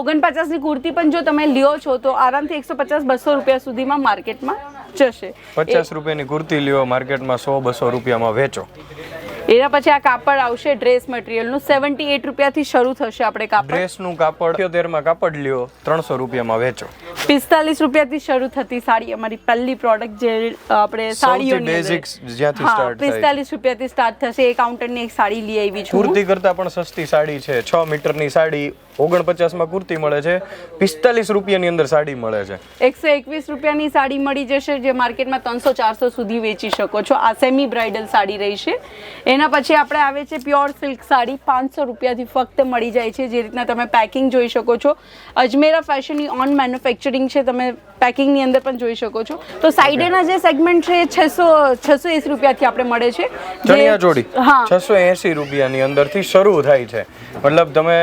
હવે 49 ની કુર્તી પણ જો તમે લ્યો છો તો આરામથી 150-200 રૂપિયા સુધીમાં માર્કેટમાં જશે. 50 રૂપિયાની કુર્તી લ્યો, માર્કેટમાં 100-200 રૂપિયામાં વેચો. એના પછી આ કાપડ આવશે ડ્રેસ મટીરિયલનું 78 રૂપિયાથી શરૂ થશે. આપણે કાપડ ડ્રેસનું કાપડ 78 માં કાપડ લ્યો, 300 રૂપિયામાં વેચો. 45 રૂપિયાથી શરૂ થતી સાડી અમારી પહેલી પ્રોડક્ટ જે આપણે સાડીઓની બેઝિક્સ જ્યાંથી સ્ટાર્ટ થાય 45 રૂપિયાથી સ્ટાર્ટ થશે. એ કાઉન્ટરની એક સાડી લઈ આવી છું. કુર્તી કરતા પણ સસ્તી સાડી છે. 6 મીટરની સાડી 49 માં કુર્તી મળે છે. 45 રૂપિયાની અંદર સાડી મળે છે. 121 રૂપિયાની સાડી મળી જશે જે માર્કેટમાં 300-400 સુધી વેચી શકો છો. આ સેમી બ્રાઇડલ સાડી રહી છે. એના પછી આપણે આવે છે પ્યોર સિલ્ક સાડી 500 રૂપિયાથી ફક્ત મળી જાય છે. જે રીતના તમે પેકિંગ જોઈ શકો છો. અજમેરા ફેશનની ઓન મેન્યુફેક્ચરિંગ છે. તમે પેકિંગની અંદર પણ જોઈ શકો છો. તો સાઈડના જે સેગમેન્ટ છે 680 રૂપિયાથી આપણે મળે છે. ચણિયા ચોળી 680 રૂપિયાની અંદરથી શરૂ થાય છે. મતલબ તમે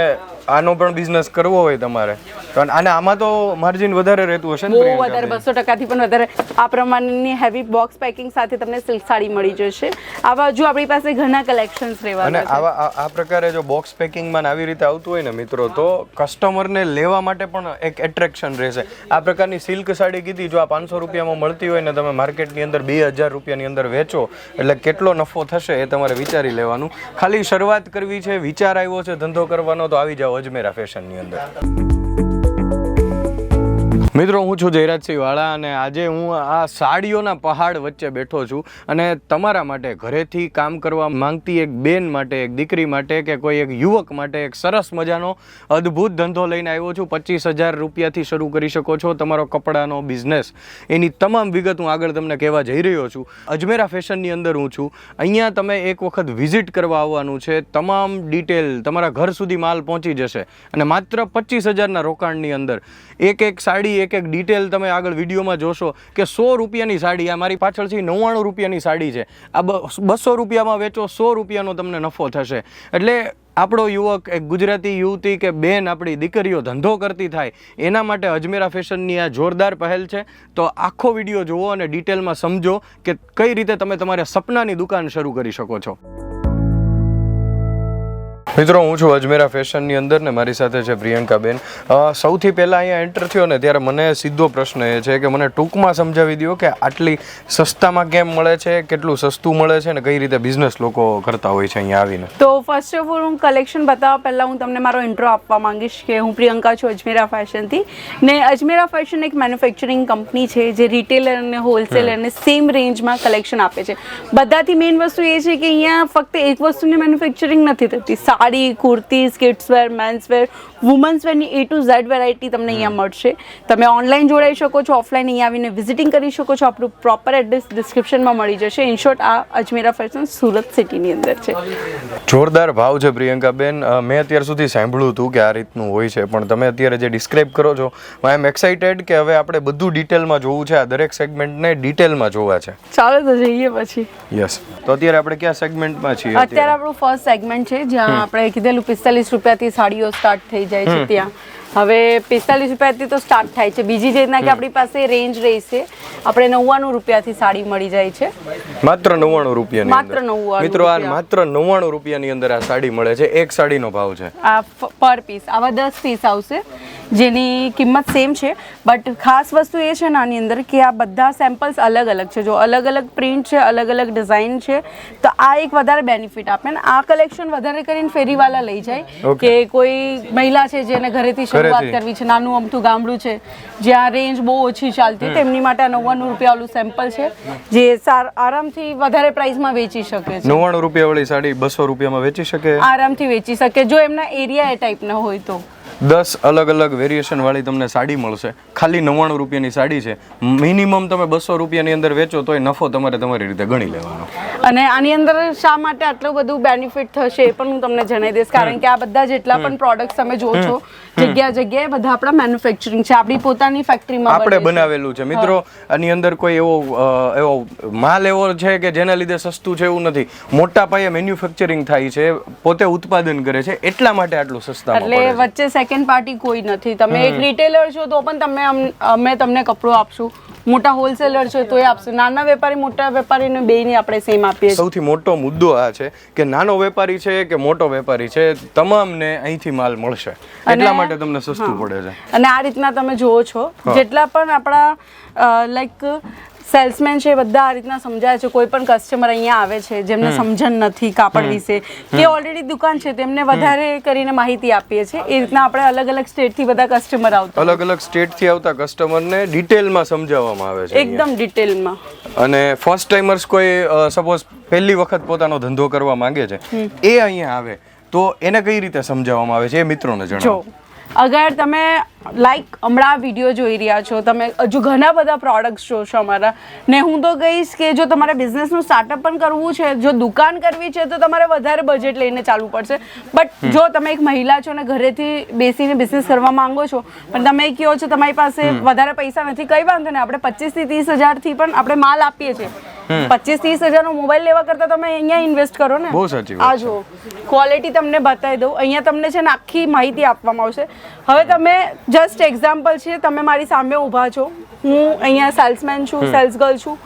આનો પણ બિઝનેસ કરવો હોય તમારે તો આમાં તો માર્જિન વધારે રહેતું હશે ને? બહુ વધારે 200% પણ વધારે. આ પ્રમાણેની હેવી બોક્સ પેકિંગ સાથે તમને સિલ્ક સાડી મળી જશે. આવા હજુ આપણી પાસે ઘણા કલેક્શન્સ રહેવાના છે. અને આ પ્રકારે જો બોક્સ પેકિંગમાં આવી રીતે આવતું હોય ને મિત્રો, તો કસ્ટમરને લેવા માટે પણ એક એટ્રેક્શન રહેશે. આ પ્રકારની સિલ્ક સાડી કીધી, જો આ 500 રૂપિયામાં મળતી હોય ને તમે માર્કેટની અંદર 2000 રૂપિયાની અંદર વેચો એટલે કેટલો નફો થશે એ તમારે વિચારી લેવાનું. ખાલી શરૂઆત કરવી છે, વિચાર આવ્યો છે ધંધો કરવાનો, તો આવી જાઓ અજમેરા ફેશનની અંદર. મિત્રો, હું છું જયરાજસિંહ વાળા અને આજે હું આ સાડીઓના પહાડ વચ્ચે બેઠો છું અને તમારા માટે ઘરેથી કામ કરવા માંગતી એક બેન માટે, એક દીકરી માટે કે કોઈ એક યુવક માટે એક સરસ મજાનો અદ્ભુત ધંધો લઈને આવ્યો છું. 25,000 રૂપિયાથી શરૂ કરી શકો છો તમારો કપડાનો બિઝનેસ. એની તમામ વિગત હું આગળ તમને કહેવા જઈ રહ્યો છું. અજમેરા ફેશનની અંદર હું છું. અહીંયા તમે એક વખત વિઝિટ કરવા આવવાનું છે. તમામ ડિટેલ તમારા ઘર સુધી માલ પહોંચી જશે અને માત્ર 25,000ના રોકાણની અંદર એક સાડી એક ડિટેલ તમે આગળ વિડીયોમાં જોશો કે 100 રૂપિયાની સાડી, આ મારી પાછળથી 99 રૂપિયાની સાડી છે, આ 200 રૂપિયામાં વેચો, 100 રૂપિયાનો તમને નફો થશે. એટલે આપણો યુવક, એક ગુજરાતી યુવતી કે બેન, આપણી દીકરીઓ ધંધો કરતી થાય એના માટે અજમેરા ફેશનની આ જોરદાર પહેલ છે. તો આખો વિડીયો જુઓ અને ડિટેલમાં સમજો કે કઈ રીતે તમે તમારા સપનાની દુકાન શરૂ કરી શકો છો. મિત્રો, હું છું અજમેરા ફેશનની અંદર ને મારી સાથે છે પ્રિયંકાબેન. સૌથી પહેલાં અહીંયા એન્ટર થયો ને ત્યારે મને સીધો પ્રશ્ન એ છે કે મને ટૂંકમાં સમજાવી દો કે આટલી સસ્તામાં કેમ મળે છે, કેટલું સસ્તું મળે છે ને કઈ રીતે બિઝનેસ લોકો કરતા હોય છે અહીંયા આવીને. તો ફર્સ્ટ ઓફ ઓલ હું કલેક્શન બતાવવા પહેલાં હું તમને મારો ઇન્ટ્રો આપવા માંગીશ કે હું પ્રિયંકા છું અજમેરા ફેશનથી. ને અજમેરા ફેશન એક મેન્યુફેક્ચરિંગ કંપની છે જે રિટેલર અને હોલસેલરને સેમ રેન્જમાં કલેક્શન આપે છે. બધાથી મેઇન વસ્તુ એ છે કે અહીંયા ફક્ત એક વસ્તુની મેન્યુફેક્ચરિંગ નથી થતી. સાડી, કુર્તીઝ, કિડ્સવેર, મેન્સવેર, વુમન્સવેરની A to Z વેરાયટી તમને અહીંયા મળશે. તમે ઓનલાઈન જોડાઈ શકો છો, ઓફલાઈન અહીંયા આવીને વિઝિટિંગ કરી શકો છો. આપણું પ્રોપર એડ્રેસ ડિસ્ક્રિપ્શનમાં મળી જશે. ઇન શોર્ટ, આ અજમેરા ફેશન સુરત સિટીની અંદર છે. જોરદાર ભાવ છે પ્રિયંકાબેન. મેં અત્યાર સુધી સાંભળ્યું હતું કે આ રીતનું હોય છે, પણ તમે અત્યારે જે ડિસ્ક્રાઇબ કરો છો, આઈ એમ એક્સાઇટેડ કે હવે આપણે બધું ડિટેલમાં જોવું છે. આ દરેક સેગમેન્ટને ડિટેલમાં જોવા છે. ચાલો તો જઈએ પછી. યસ. તો અત્યારે આપણે કયા સેગમેન્ટમાં છીએ? અત્યારે આપણું ફર્સ્ટ સેગમેન્ટ છે જ્યાં આપણે કીધેલું 45 રૂપિયાથી સાડીઓ સ્ટાર્ટ થઈ જાય છે. ત્યાં હવે 45 રૂપિયાથી તો સ્ટાર્ટ થાય છે. બીજી જે રીતના કે આપણી પાસે રેન્જ રહી છે, આપણે 99 રૂપિયાથી સાડી મળી જાય છે. માત્ર 99 રૂપિયાની માત્ર 99. મિત્રો, આ માત્ર 99 રૂપિયાની અંદર આ સાડી મળે છે. એક સાડીનો ભાવ છે આ પર પીસ. આવા 10 પીસ આવશે જેની કિંમત સેમ છે. બટ ખાસ વસ્તુ એ છે ને આની અંદર કે આ બધા સેમ્પલ્સ અલગ અલગ છે. જો અલગ અલગ પ્રિન્ટ છે, અલગ અલગ ડિઝાઇન છે, તો આ એક વધારે બેનિફિટ આપે ને. આ કલેક્શન વધારે કરીને ફેરીવાલા લઈ જાય કે કોઈ મહિલા છે જેને ઘરેથી શરૂઆત કરવી છે, નાનું અમથું ગામડું છે જ્યાં રેન્જ બહુ ઓછી ચાલતી, તેમની માટે આ 99 રૂપિયા વાળું સેમ્પલ છે જે આરામથી વધારે પ્રાઇસમાં વેચી શકે છે. 99 રૂપિયા વાળી સાડી 200 રૂપિયામાં વેચી શકે, આરામથી વેચી શકે જો એમના એરિયા એ ટાઈપના હોય તો. 10 અલગ અલગ વેરિએશન વાળી તમને સાડી મળશે. ખાલી 99 રૂપિયાની સાડી છે. મિનિમમ તમે 200 રૂપિયાની અંદર વેચો તોય નફો તમારે તમારી રીતે ગણી લેવાનો. અને આની અંદર શા માટે આટલું બધું બેનિફિટ થશે એ પણ હું તમને જણાવી દઈશ. કારણ કે આ બધા જેટલા પણ પ્રોડક્ટ્સ તમે જો છો જગ્યાએ બધા આપણા મેન્યુફેક્ચરિંગ છે, આપણી પોતાની ફેક્ટરીમાં આપણે બનાવેલું છે. મિત્રો, આની અંદર કોઈ એવો માલ એવો છે કે જેના લીધે સસ્તું છે એવું નથી. મોટા પાયે મેન્યુફેક્ચરિંગ થાય છે, પોતે ઉત્પાદન કરે છે, એટલા માટે આટલું સસ્તામાં પડે છે. એટલે વચ્ચે સેકન્ડ પાર્ટી કોઈ નથી. તમે એક રિટેલર છો તો પણ અમે તમને કપડું આપશું, મોટા હોલસેલર છે તો એ આપશે, નાના વેપારી મોટા વેપારીને બેયને આપણે સેમ આપીએ છીએ. સૌથી મોટો મુદ્દો આ છે કે નાનો વેપારી છે કે મોટો વેપારી છે, તમામને અહીંથી માલ મળશે, એટલા માટે તમને સસ્તું પડે છે. અને આ રીતના તમે જુઓ છો, જેટલા પણ આપણા લાઈક સેલ્સમેન છે બધા આ રીતના સમજાય છે. કોઈ પણ કસ્ટમર અહીંયા આવે છે જેમને સમજણ નથી કાપડ વિશે કે ઓલરેડી દુકાન છે તેમને વધારે કરીને માહિતી આપીએ છીએ. એ રીતના આપણે અલગ અલગ સ્ટેટથી બધા કસ્ટમર આવતા, અલગ અલગ સ્ટેટથી આવતા કસ્ટમરને ડિટેલમાં સમજાવવામાં આવે છે એકદમ ડિટેલમાં. અને ફર્સ્ટ ટાઈમર્સ કોઈ સપોઝ પહેલી વખત પોતાનો ધંધો કરવા માંગે છે, એ અહીંયા આવે તો એને કઈ રીતે સમજાવવામાં આવે છે એ મિત્રોને જણાવો. અગર તમે લાઈક હમણાં વિડીયો જોઈ રહ્યા છો, તમે હજુ ઘણા બધા પ્રોડક્ટ્સ જોશો અમારા, ને હું તો કહીશ કે જો તમારે બિઝનેસનું સ્ટાર્ટઅપ પણ કરવું છે, જો દુકાન કરવી છે તો તમારે વધારે બજેટ લઈને ચાલવું પડશે. બટ જો તમે એક મહિલા છો ને ઘરેથી બેસીને બિઝનેસ કરવા માંગો છો, પણ તમે કહો છો તમારી પાસે વધારે પૈસા નથી, કઈ વાંધો નહીં, આપણે 25 થી 30 હજારથી પણ આપણે માલ આપીએ છીએ. 25-30 હજારનો મોબાઈલ લેવા કરતા તમે અહીંયા ઇન્વેસ્ટ કરો ને. બહુ સાચી વાત. આ જો ક્વોલિટી તમને બતાવી દઉં, અહીંયા તમને છે ને આખી માહિતી આપવામાં આવશે. હવે તમે જસ્ટ એક્ઝામ્પલ છે, તમે મારી સામે ઊભા છો, હું અહીંયા સેલ્સમેન છું, સેલ્સ ગર્લ છું,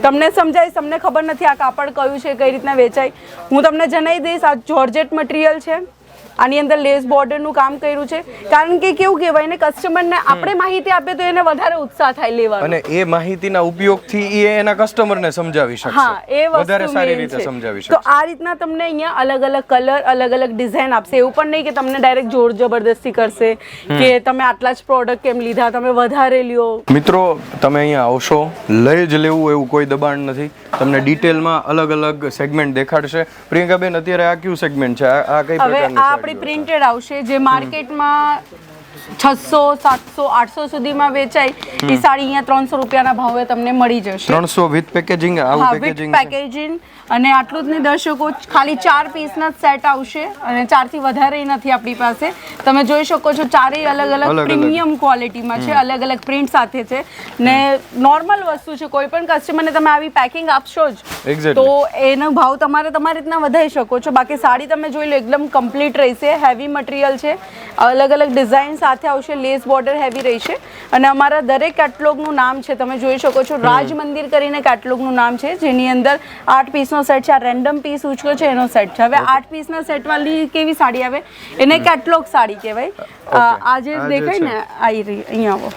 તમને સમજાય, તમને ખબર નથી આ કાપડ કયું છે, કઈ રીતના વેચાય, હું તમને જણાવી દઈશ. આ જોર્જેટ મટીરિયલ છે, આની અંદર લેસ બોર્ડરનું કામ કર્યું છે, કારણ કે કેવું કહેવાય ને, કસ્ટમરને આપણે માહિતી આપીએ તો એને વધારે ઉત્સાહ થાય લેવાનો, અને એ માહિતીના ઉપયોગથી એ એના કસ્ટમરને સમજાવી શકશે. હા, એ વધારે વસ્તુ સારી main રીતે છે. સમજાવી તો શકશે. આ રીતના તમને અહીંયા અલગ અલગ કલર, અલગ અલગ ડિઝાઇન આપશે. એવું પણ નહીં કે તમને ડાયરેક્ટ જોર જબરદસ્તી કરશે કે તમે આટલા જ પ્રોડક્ટ કેમ લીધા, તમે વધારે લ્યો. મિત્રો, તમે અહીંયા આવશો, લઈ જ લેવું એવું કોઈ દબાણ નથી. તમને ડિટેલમાં અલગ અલગ સેગમેન્ટ દેખાડશે. પ્રિયંકાબેન, અત્યારે આ કયું સેગમેન્ટ છે? આ કઈ હવે પ્રકારની આ આપણી પ્રિન્ટેડ આવશે, જે માર્કેટમાં 600, 700, 800 સુધીમાં વેચાય એ સાડી અહીંયા 300 રૂપિયાના ભાવે તમને મળી જશે. 300 વિથ પેકેજિંગ, હા, આવું વિથ પેકેજિંગ. પેકેજિંગ. અને આટલું જ નહીં દર્શકો, ખાલી 4 પીસના સેટ આવશે અને 4 થી વધારે નથી આપણી પાસે. તમે જોઈ શકો છો, ચારેય અલગ અલગ પ્રીમિયમ ક્વોલિટીમાં છે, અલગ અલગ પ્રિન્ટ સાથે છે, ને નોર્મલ વસ્તુ છે. કોઈ પણ કસ્ટમરને તમે આવી પેકિંગ આપશો જ તો એનો ભાવ તમારે તમારી રીતના વધારી શકો છો. બાકી સાડી તમે જોઈ લો, એકદમ કમ્પ્લીટ રહેશે, હેવી મટીરિયલ છે, અલગ અલગ ડિઝાઇન સાથે આવશે, લેસ બોર્ડર હેવી રહેશે. અને અમારા દરેક કેટલોગનું નામ છે, તમે જોઈ શકો છો, રાજ મંદિર કરીને કેટલોગનું નામ છે, જેની અંદર 8 પીસનો સેટ છે. આ રેન્ડમ પીસ ઉચકો છે એનો સેટ છે. હવે 8 પીસના સેટ વાળી કેવી સાડી આવે એને કેટલોગ સાડી કહેવાય. આ જે દેખાય ને, અહીંયા આવો,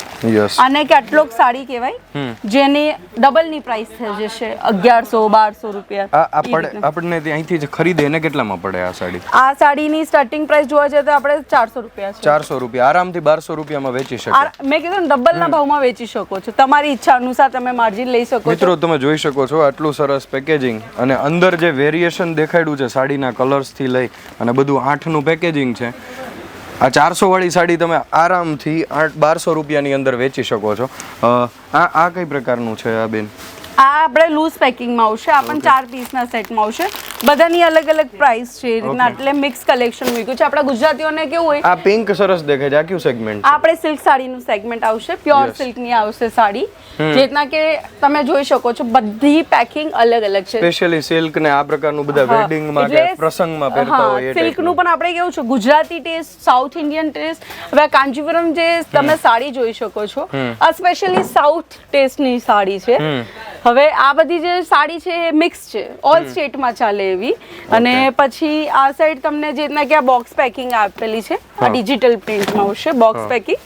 આને કેટલોગ સાડી કહેવાય, જેની ડબલની પ્રાઇસ થઈ જશે 1100-1200 રૂપિયા. આપણને અહીંથી જ ખરીદે એને કેટલામાં પડે આ સાડી? આ સાડીની સ્ટાર્ટિંગ પ્રાઇસ જોવા જઈએ તો આપણે 400 રૂપિયા છે. 400 રૂપિયા, આરામથી 1200 રૂપિયામાં વેચી શકે. મેં કીધું ને, ડબલના ભાવમાં વેચી શકો છો. તમારી ઈચ્છા અનુસાર તમે માર્જિન લઈ શકો છો. મિત્રો, તમે જોઈ શકો છો આટલું સરસ પેકેજિંગ, અને અંદર જે વેરિએશન દેખાડ્યું છે સાડીના કલર્સથી લઈ અને બધું 8નું પેકેજિંગ છે. આ 400 વાળી સાડી તમે આરામથી 1200 રૂપિયાની અંદર વેચી શકો છો. આ કઈ પ્રકારનું છે આ બેન? આ આપણે લૂઝ પેકિંગમાં આવશે. આ પણ 4 પીસના સેટમાં આવશે. બધાની અલગ અલગ પ્રાઇસ છે, એ રીતના એટલે મિક્સ કલેક્શન મૂક્યું છે. આપણા ગુજરાતીઓને કેવું હોય, આ પિંક સરસ દેખાય છે, આ કયું સેગમેન્ટ? આપણે સિલ્ક સાડીનું સેગમેન્ટ આવશે, પ્યોર સિલ્કની આવશે સાડી. જે રીતના કે તમે જોઈ શકો છો, બધી પેકિંગ અલગ અલગ છે. સ્પેશિયલી સિલ્ક ને આ પ્રકારનું બધા વેડિંગમાં કે પ્રસંગમાં પહેરતા હોય એ સિલ્કનું પણ આપણે કેવું છે, Gujarati taste, south Indian taste. હવે કાંચીપુરમ જે તમે સાડી જોઈ શકો છો, આ સ્પેશિયલી સાઉથ ટેસ્ટની સાડી છે. હવે આ બધી જે સાડી છે એ મિક્સ છે, ઓલ સ્ટેટમાં ચાલે એવી. અને પછી આ સાઈડ તમને જે રીતના કે આ બોક્સ પેકિંગ આપેલી છે, આ ડિજિટલ પ્રિન્ટમાં આવશે બોક્સ પેકિંગ.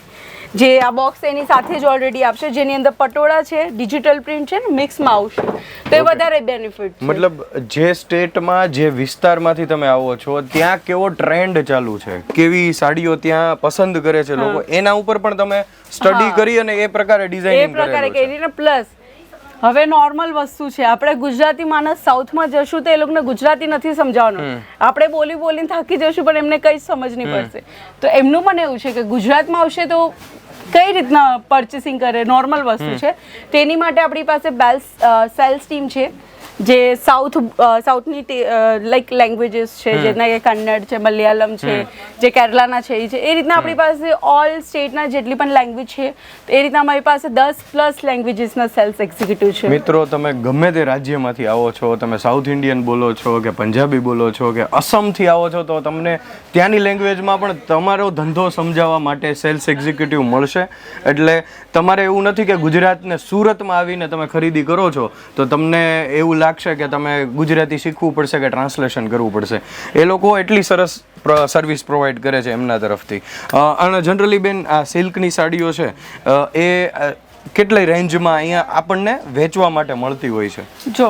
જે આ બોક્સ એની સાથે જ ઓલરેડી આપશે, જેની અંદર પટોળા છે, ડિજિટલ પ્રિન્ટ છે, મિક્સમાં આવશે. તો એ વધારે બેનિફિટ. મતલબ જે સ્ટેટમાં, જે વિસ્તારમાંથી તમે આવો છો, ત્યાં કેવો ટ્રેન્ડ ચાલુ છે, કેવી સાડીઓ ત્યાં પસંદ કરે છે લોકો, એના ઉપર પણ તમે સ્ટડી કરી અને એ પ્રકારે ડિઝાઇનિંગ કરીને. પ્લસ હવે નોર્મલ વસ્તુ છે, આપણે ગુજરાતી માણસ સાઉથમાં જશું તો એ લોકોને ગુજરાતી નથી સમજાવવાનું. આપણે બોલીને થાકી જશું, પણ એમને કઈ સમજ નહીં પડશે. તો એમનું પણ એવું છે કે ગુજરાતમાં આવશે તો કઈ રીતના પરચેસિંગ કરે, નોર્મલ વસ્તુ છે. તેની માટે આપણી પાસે સેલ્સ ટીમ છે, જે સાઉથની લાઈક લેંગ્વેજીસ છે જેના કે કન્નડ છે, મલયાલમ છે, જે કેરલાના છે એ રીતના આપણી પાસે ઓલ સ્ટેટના જેટલી પણ લેંગ્વેજ છે એ રીતના અમારી પાસે 10+ લેંગ્વેજીસના સેલ્સ એક્ઝિક્યુટિવ છે. મિત્રો તમે ગમે તે રાજ્યમાંથી આવો છો, તમે સાઉથ ઇન્ડિયન બોલો છો કે પંજાબી બોલો છો કે અસમથી આવો છો, તો તમને ત્યાંની લેંગ્વેજમાં પણ તમારો ધંધો સમજાવવા માટે સેલ્સ એક્ઝિક્યુટિવ મળશે. એટલે તમારે એવું નથી કે ગુજરાતને સુરતમાં આવીને તમે ખરીદી કરો છો તો તમને એવું લાગશે કે તમે ગુજરાતી શીખવું પડશે કે ટ્રાન્સલેશન કરવું પડશે. એ લોકો એટલી સરસ સર્વિસ પ્રોવાઈડ કરે છે એમના તરફથી. અને જનરલી બેન આ સિલ્કની સાડીઓ છે એ કેટલી રેન્જમાં અહીંયા આપણને વેચવા માટે મળતી હોય છે? જો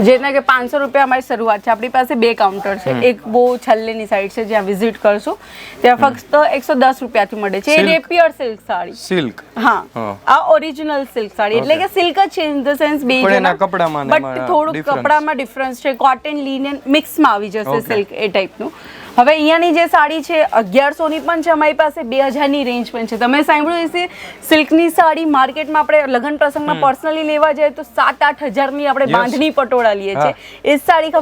જેના કે 500 રૂપિયા અમારી શરૂઆત છે. આપણી પાસે 2 કાઉન્ટર છે. એક બહુ છેલ્લેની સાઈડ છે જ્યાં વિઝિટ કરશું, ત્યાં ફક્ત 110 રૂપિયાથી મળે છે. એ રેપિયર સિલ્ક સાડી. સિલ્ક? હા, આ ઓરિજિનલ સિલ્ક સાડી એટલે કે સિલ્ક જ છે ઇન ધ સેન્સ બે પણ એના કપડામાં બટ થોડું કપડામાં ડિફરન્સ છે. કોટન લિનન મિક્સમાં આવી જશે સિલ્ક એ ટાઈપનું. હવે અહીંયાની જે સાડી છે 1100ની પણ છે, અમારી પાસે 2000ની રેન્જ પણ છે. તમે સાંભળ્યું હશે સિલ્કની સાડી માર્કેટમાં આપણે લગ્ન પ્રસંગમાં પર્સનલી લેવા જઈએ તો 7-8 હજારની આપણે બાંધણી પટોળા લઈએ છીએ. એ સાડી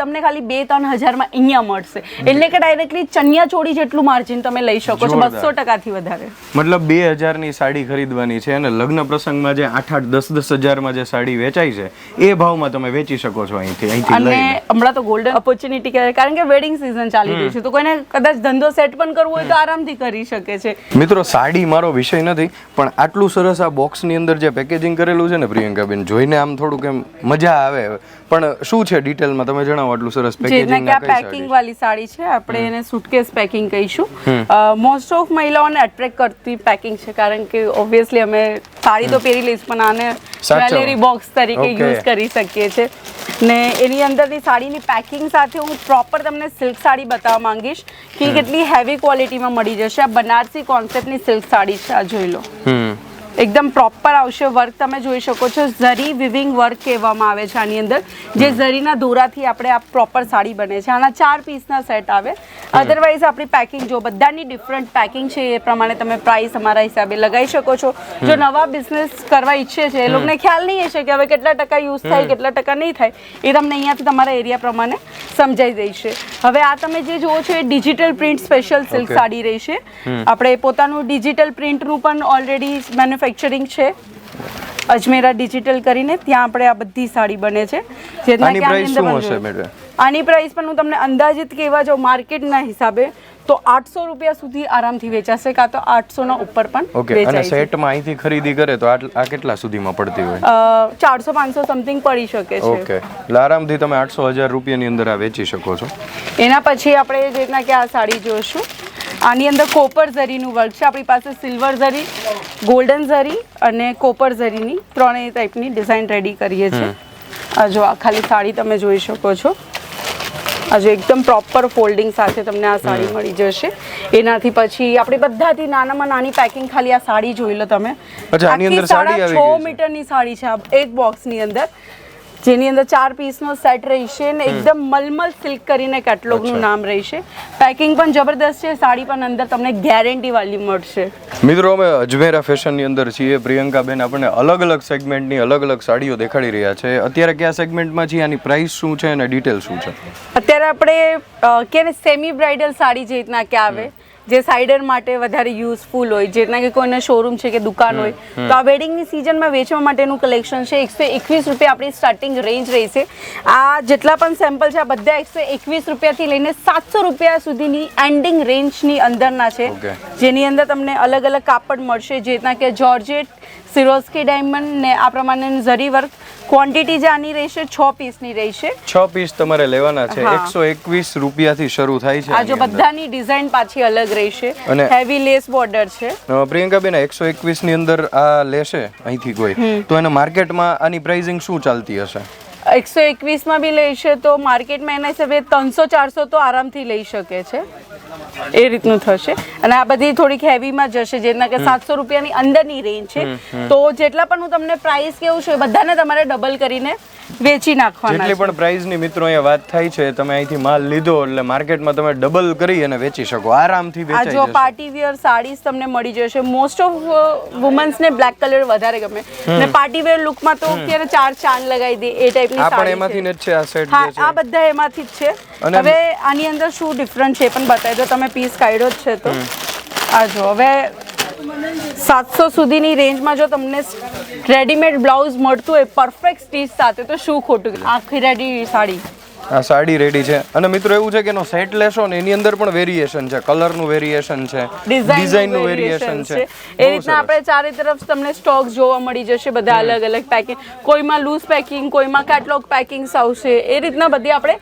તમને ખાલી 2-3 હજારમાં અહીંયા મળશે. એટલે કે ડાયરેક્ટલી ચણિયા ચોળી જેટલું માર્જિન તમે લઈ શકો છો, 200%થી વધારે. મતલબ 2000ની સાડી ખરીદવાની છે અને લગ્ન પ્રસંગમાં જે 8-8, 10-10 હજારમાં જે સાડી વેચાય છે એ ભાવમાં તમે વેચી શકો છો અહીંથી અને હમણાં તો ગોલ્ડન ઓપોર્ચ્યુનિટી કહેવાય, કારણ કે વેડિંગ સિઝન ચાલી રહ્યું છે તો કોઈને કદાચ ધંધો સેટ પણ કરવો હોય તો આરામથી કરી શકે છે. મિત્રો સાડી મારો વિષય નથી, પણ આટલું સરસ આ બોક્સની અંદર જે પેકેજિંગ કરેલું છે ને પ્રિયંકાબેન, જોઈને આમ થોડુંક એમ મજા આવે. પણ શું છે ડિટેલમાં તમે જણાવો. આટલું સરસ પેકેજિંગ ના પેકિંગ વાળી સાડી છે, આપણે એને સુટકેસ પેકિંગ કહીશું. મોસ્ટ ઓફ મહિલાઓને એટ્રેક્ટ કરતી પેકિંગ છે, કારણ કે ઓબ્વિયસલી અમે સાડી તો પહેરી લઈશું પણ આને જ્વેલરી બોક્સ તરીકે યુઝ કરી શકીએ છીએ. ને એની અંદરની સાડીની પેકિંગ સાથે હું પ્રોપર તમને સિલ્ક સાડી બતાવવા માંગીશ કે કેટલી હેવી ક્વોલિટીમાં મળી જશે. આ બનારસી કોન્સેપ્ટની સિલ્ક સાડી છે, આ જોઈ લો. એકદમ પ્રોપર આવશે. વર્ક તમે જોઈ શકો છો, ઝરી વિવિંગ વર્ક કહેવામાં આવે છે આની અંદર, જે ઝરીના દોરાથી આપણે આ પ્રોપર સાડી બને છે. આના 4 પીસના સેટ આવે. અધરવાઇઝ આપણી પેકિંગ જો બધાની ડિફરન્ટ પેકિંગ છે, એ પ્રમાણે તમે પ્રાઇસ અમારા હિસાબે લગાવી શકો છો. જો નવા બિઝનેસ કરવા ઈચ્છે છે એ લોકોને ખ્યાલ નહીં હશે કે હવે કેટલા ટકા યુઝ થાય, કેટલા ટકા નહીં થાય, એ તમને અહીંયાથી તમારા એરિયા પ્રમાણે સમજાઈ દેશે. હવે આ તમે જે જુઓ છો એ digital print special silk sari રહેશે. આપણે પોતાનું ડિજિટલ પ્રિન્ટનું પણ ઓલરેડી મેન્યુફેક્ચરિંગ છે અજમેરા ડિજિટલ કરીને, ત્યાં આપણે આ બધી સાડી બને છે. આની પ્રાઇસ શું હશે મેડમ? આની પ્રાઇસ પણ હું તમને અંદાજિત કહેવા જાઉં માર્કેટના હિસાબે તો 800 રૂપિયા સુધી આરામથી વેચાશે, કાં તો 800ના ઉપર પણ વેચાય છે. અને સેટમાં અહીંથી ખરીદી કરે તો આ કેટલા સુધીમાં પડતી હોય? 400-500 સમથિંગ પડી શકે છે. ઓકે, એટલે આરામથી તમે 800,000 રૂપિયાની અંદર આ વેચી શકો છો. એના પછી આપણે જે રીતના કે આ સાડી જોઈશું, આની અંદર કોપર ઝરીનું વર્ક છે. આપણી પાસે સિલ્વર ઝરી, ગોલ્ડન ઝરી અને કોપર ઝરીની 3 ટાઈપની ડિઝાઇન રેડી કરીએ છીએ. આ જો આ ખાલી સાડી તમે જોઈ શકો છો, આજે એકદમ પ્રોપર ફોલ્ડિંગ સાથે તમને આ સાડી મળી જશે. એનાથી પછી આપણે બધાથી નાનામાં નાની પેકિંગ ખાલી આ સાડી જોઈ લો તમે. આની અંદર સાડી આવી 6 મીટરની સાડી છે આ એક બોક્સની અંદર, જેની અંદર 4 પીસનો સેટ રહેશે ને એકદમ મલમલ સિલ્ક કરીને કેટલોગનું નામ રહેશે. પેકિંગ પણ જબરદસ્ત છે, સાડી પણ અંદર તમને ગેરંટી વાળી મળશે. મિત્રો અમે અજમેરા ફેશનની અંદર છીએ. પ્રિયંકાબેન આપણને અલગ અલગ સેગમેન્ટની અલગ અલગ સાડીઓ દેખાડી રહ્યા છે. અત્યારે કયા સેગમેન્ટમાં છીએ, આની પ્રાઇસ શું છે અને ડિટેલ શું છે? અત્યારે આપણે કે સેમી બ્રાઇડલ સાડી જે રીતના કે આવે, જે સાઇડર માટે વધારે યુઝફુલ હોય, જેટના કે કોઈના શોરૂમ છે કે દુકાન હોય, તો આ વેડિંગની સિઝનમાં વેચવા માટેનું કલેક્શન છે. 121 રૂપિયા આપણી સ્ટાર્ટિંગ રેન્જ રહેશે. આ જેટલા પણ સેમ્પલ છે આ બધા 121 રૂપિયાથી લઈને 700 રૂપિયા સુધીની એન્ડિંગ રેન્જની અંદરના છે, જેની અંદર તમને અલગ અલગ કાપડ મળશે, જેટના કે જોર્જેટ, સિરોસ્કી ડાયમંડ ને આ પ્રમાણે ઝરી વર્ક. ક્વોન્ટિટી જે આની રહેશે 6 પીસની રહેશે. 6 પીસ તમારે લેવાના છે. 121 રૂપિયાથી શરૂ થાય છે. આ જો બધાની ડિઝાઇન પાછી અલગ રહેશે, હેવી લેસ બોર્ડર છે. પ્રિયંકાબેન 121 ની અંદર આ લેશે અહીંથી કોઈ, તો એને માર્કેટમાં આની પ્રાઇસિંગ શું ચાલતી હશે? 121 માં બી લેશે તો માર્કેટમાં એના હિસાબે 300-400 તો આરામથી લઈ શકે છે. એ રીતનું થશે. અને આ બધી થોડીક હેવીમાં જશે, જેના કે 700 રૂપિયાની અંદરની રેન્જ છે. તો જેટલા પણ હું તમને પ્રાઇસ કેવું છું એ બધાને તમારે ડબલ કરીને વેચી નાખવાના જેટલી પણ પ્રાઇસની મિત્રો અહીંયા વાત થાય છે, તમે અહીંથી માલ લીધો એટલે માર્કેટમાં તમે ડબલ કરી અને વેચી શકો, આરામથી આ વેચાઈ જો જશે. પાર્ટી વેર સાડીઝ તમને મળી જશે. મોસ્ટ ઓફ વુમન્સ ને બ્લેક કલર વધારે ગમે ને પાર્ટી વેર લુકમાં તો અત્યારે 4 ચાંદ લગાવી દે એ ટાઈપની આ પણ સાડી એમાંથી છે. જ છે આ સેટ હા, જે છે. આ બધા એમાંથી જ છે. અને હવે આની અંદર શું ડિફરન્ટ છે એ પણ બતાવી દો. તમે પીસ કાઢ્યો જ છે તો આ જો હવે 700 સુધીની રેન્જમાં જો તમને રેડીમેડ બ્લાઉઝ મળતું હોય પરફેક્ટ સ્ટીચ સાથે તો શું ખોટું. આખી રેડી સાડી, આ સાડી રેડી છે. અને મિત્રો એવું છે કે એનો સેટ લેશો ને એની અંદર પણ વેરિએશન છે, કલરનું વેરિએશન છે, ડિઝાઇનનું વેરિએશન છે. એ રીતના આપણે ચારે તરફ તમને સ્ટોક જોવા મળી જશે, બધા અલગ અલગ પેકિંગ, કોઈમાં લૂઝ પેકિંગ, કોઈમાં કેટલોગ પેકિંગ્સ આવશે. એ રીતના બધી આપણે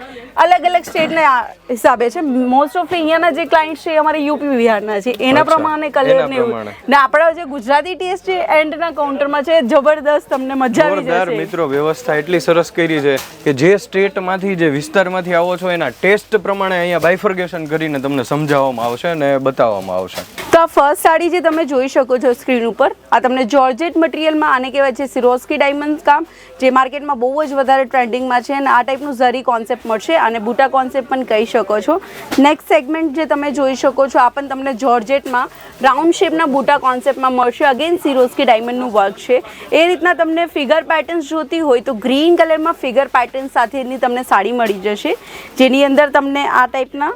અલગ અલગ સ્ટેટના હિસાબે છે. મોસ્ટ ઓફ અહીંયાના જે ક્લાયન્ટ છે એ અમારે યુપી બિહારના છે, એના પ્રમાણે કલર ને એવું. ને આપણા જે ગુજરાતી ટેસ્ટ છે એન્ડના કાઉન્ટરમાં છે, જબરદસ્ત, તમને મજા આવી જોરદાર જશે. મિત્રો વ્યવસ્થા એટલી સરસ કરી છે કે જે સ્ટેટમાંથી જે વિસ્તારમાંથી આવો છો એના ટેસ્ટ પ્રમાણે અહીંયા બાયફર્ગેશન કરીને તમને સમજાવવામાં આવશે અને બતાવવામાં આવશે. તો આ ફર્સ્ટ સાડી જે તમે જોઈ શકો છો સ્ક્રીન ઉપર, આ તમને જોર્જેટ મટીરિયલમાં, આને કહેવાય છે સિરોસ્કી ડાયમંડ કામ, જે માર્કેટમાં બહુ જ વધારે ટ્રેન્ડિંગમાં છે. અને આ ટાઈપનું ઝરી કોન્સેપ્ટ મળશે, અને બુટા કોન્સેપ્ટ પણ કહી શકો છો. નેક્સ્ટ સેગમેન્ટ જે તમે જોઈ શકો છો, આ પણ તમને જોર્જેટમાં રાઉન્ડ શેપના બુટા કોન્સેપ્ટમાં મળશે. અગેન સિરોસ્કી ડાયમંડનું વર્ક છે. એ રીતના તમને ફિગર પેટર્ન્સ જોતી હોય તો ગ્રીન કલરમાં ફિગર પેટર્ન સાથેની તમને સાડી મળી જશે, જેની અંદર તમને આ ટાઈપના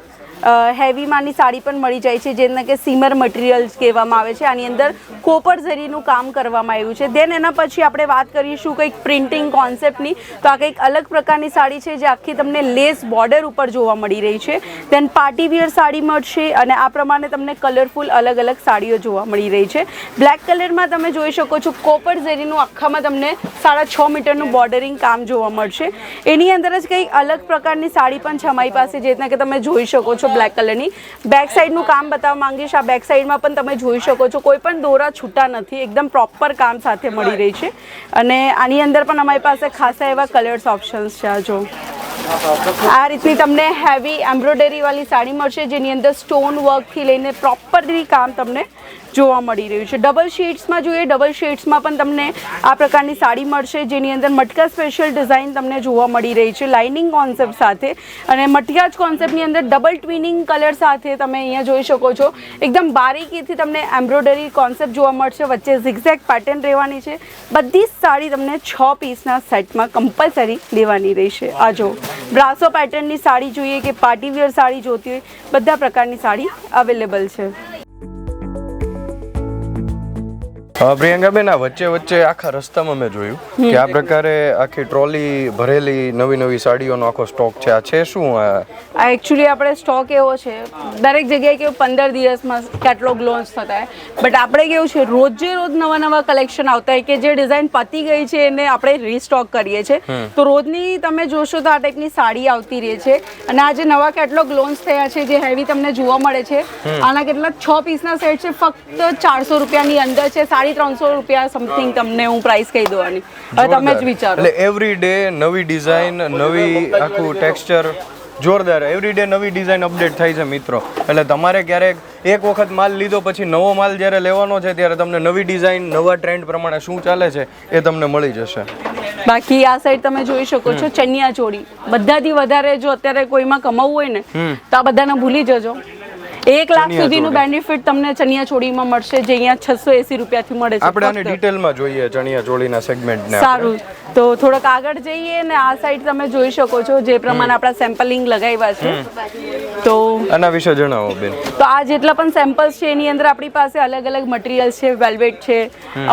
હેવીમાંની સાડી પણ મળી જાય છે, જેના કે સીમર મટીરિયલ્સ કહેવામાં આવે છે. આની અંદર કોપર ઝરીનું કામ કરવામાં આવ્યું છે. દેન એના પછી આપણે વાત કરીશું કંઈક પ્રિન્ટિંગ કોન્સેપ્ટની, તો આ કંઈક અલગ પ્રકારની સાડી છે જે આખી તમને લેસ બોર્ડર ઉપર જોવા મળી રહી છે. દેન પાર્ટી વેર સાડી મળશે, અને આ પ્રમાણે તમને કલરફુલ અલગ અલગ સાડીઓ જોવા મળી રહી છે. બ્લેક કલરમાં તમે જોઈ શકો છો કોપર ઝરીનું આખામાં તમને 6.5 મીટરનું બોર્ડરિંગ કામ જોવા મળશે. એની અંદર જ કંઈક અલગ પ્રકારની સાડી પણ છે અમારી પાસે, જેના કે તમે જોઈ શકો છો બ્લેક કલરની. બેક સાઈડનું કામ બતાવવા માંગીશ. આ બેક સાઈડમાં પણ તમે જોઈ શકો છો કોઈ પણ દોરા છૂટા નથી, એકદમ પ્રોપર કામ સાથે મળી રહી છે. અને આની અંદર પણ અમારી પાસે ખાસા એવા કલર્સ ઓપ્શન્સ છે. આ જો આ રીતની તમને હેવી એમ્બ્રોઇડરી વાળી સાડી મળશે, જેની અંદર સ્ટોન વર્કથી લઈને પ્રોપરલી કામ તમને જોવા મળી રહ્યું છે. ડબલ શેડ્સમાં જોઈએ, ડબલ શેડ્સમાં પણ તમને આ પ્રકારની સાડી મળશે, જેની અંદર મટકા સ્પેશિયલ ડિઝાઇન તમને જોવા મળી રહી છે લાઇનિંગ કોન્સેપ્ટ સાથે. અને મટકા જ કોન્સેપ્ટની અંદર ડબલ ટ્વિનિંગ કલર સાથે તમે અહીંયા જોઈ શકો છો. એકદમ બારીકીથી તમને એમ્બ્રોઇડરી કોન્સેપ્ટ જોવા મળશે, વચ્ચે ઝિગઝેગ પેટર્ન રહેવાની છે. બધી જ સાડી તમને 6 પીસના સેટમાં કમ્પલસરી લેવાની રહેશે. આ જો બ્રાસો પેટર્નની સાડી જોઈએ કે પાર્ટી વેર સાડી જોતી હોય, બધા પ્રકારની સાડી અવેલેબલ છે. પ્રિયંકાબેન, આ વચ્ચે વચ્ચે આખા રસ્તામાં મેં જોયું કે આ પ્રકારે આખી ટ્રોલી ભરેલી નવી નવી સાડીઓનો આખો સ્ટોક છે. આ છે શું? આ એકચ્યુઅલી આપણે સ્ટોક એવો છે, દરેક જગ્યાએ કેવું 15 દિવસમાં કેટલોગ લોન્ચ થતા હોય, બટ આપણે કેવું છે રોજે રોજ નવા નવા કલેક્શન આવતા હોય કે જે ડિઝાઇન પતી ગઈ છે એને આપણે રીસ્ટોક કરીએ છીએ. તો રોજની તમે જોશો તો આ ટાઈપની સાડી આવતી રહે છે. અને આ જે નવા કેટલોગ લોન્ચ થયા છે જે હેવી તમને જોવા મળે છે, આના કેટલા 6 પીસના સેટ છે, ફક્ત 400 રૂપિયાની અંદર છે. 350 રૂપિયા સમથિંગ તમને હું પ્રાઇસ કહી દઉં. હવે તમે જ વિચારો. એટલે એવરી ડે નવી ડિઝાઇન, નવી આખું ટેક્સચર, જોરદાર. એવરી ડે નવી ડિઝાઇન અપડેટ થાય છે મિત્રો. એટલે તમારે ક્યારેક એક વખત માલ લીધો પછી નવો માલ જ્યારે લેવાનો છે ત્યારે તમને નવી ડિઝાઇન, નવા ટ્રેન્ડ પ્રમાણે શું ચાલે છે એ તમને મળી જશે. બાકી આ સાઈડ તમે જોઈ શકો છો ચણિયા ચોળી. બધાથી વધારે જો અત્યારે કોઈમાં કમાવું હોય ને તો આ બધાને ભૂલી જજો. 1 લાખ સુધીનું બેનિફિટ તમને ચણિયા ચોળીમાં મળશે, જે અહીંયા 680 રૂપિયાથી મળે છે. આપણે આને ડિટેલમાં જોઈએ ચણિયા ચોળીના સેગમેન્ટને. સારું, તો થોડોક આગળ જઈએ ને આ સાઈડ તમે જોઈ શકો છો જે પ્રમાણે આપણા સેમ્પલિંગ લગાવ્યા છે. તો આના વિશે જણાવો બેન. તો આ જેટલા પણ સેમ્પલ્સ છે એની અંદર આપણી પાસે અલગ અલગ મટીરિયલ્સ છે. વેલ્વેટ છે,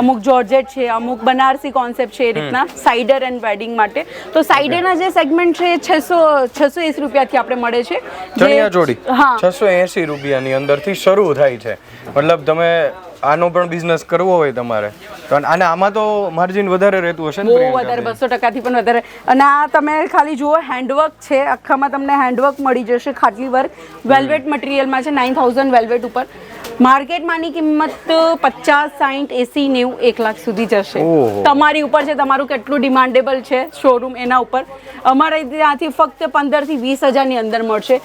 અમુક જોર્જેટ છે, અમુક બનારસી કોન્સેપ્ટ છે. એ રીતના સાઇડર એન્ડ વેડિંગ માટે. તો સાઇડરના જે સેગમેન્ટ છે 680 રૂપિયાથી આપણે મળે છે. ચણિયા ચોળી હા 680 રૂપિયાની અંદરથી શરૂ થાય છે. મતલબ તમે આનો પણ બિઝનેસ કરવો હોય તમારે તો અને આમાં તો માર્જિન વધારે રહેતું હશે ને? બહુ વધારે, 200% પણ વધારે. અને આ તમે ખાલી જુઓ હેન્ડવર્ક છે, આખામાં તમને હેન્ડવર્ક મળી જશે, ખાટલી વર્ક વેલ્વેટ મટીરિયલમાં છે. 9000 વેલ્વેટ ઉપર. માર્કેટમાંની કિંમત 50, 60, 80, 90, 1 લાખ સુધી જશે. તમારી ઉપર છે, તમારું કેટલું ડિમાન્ડેબલ છે શોરૂમ એના ઉપર. અમારે ત્યાંથી ફક્ત 15 થી 20 હજારની અંદર મળશે.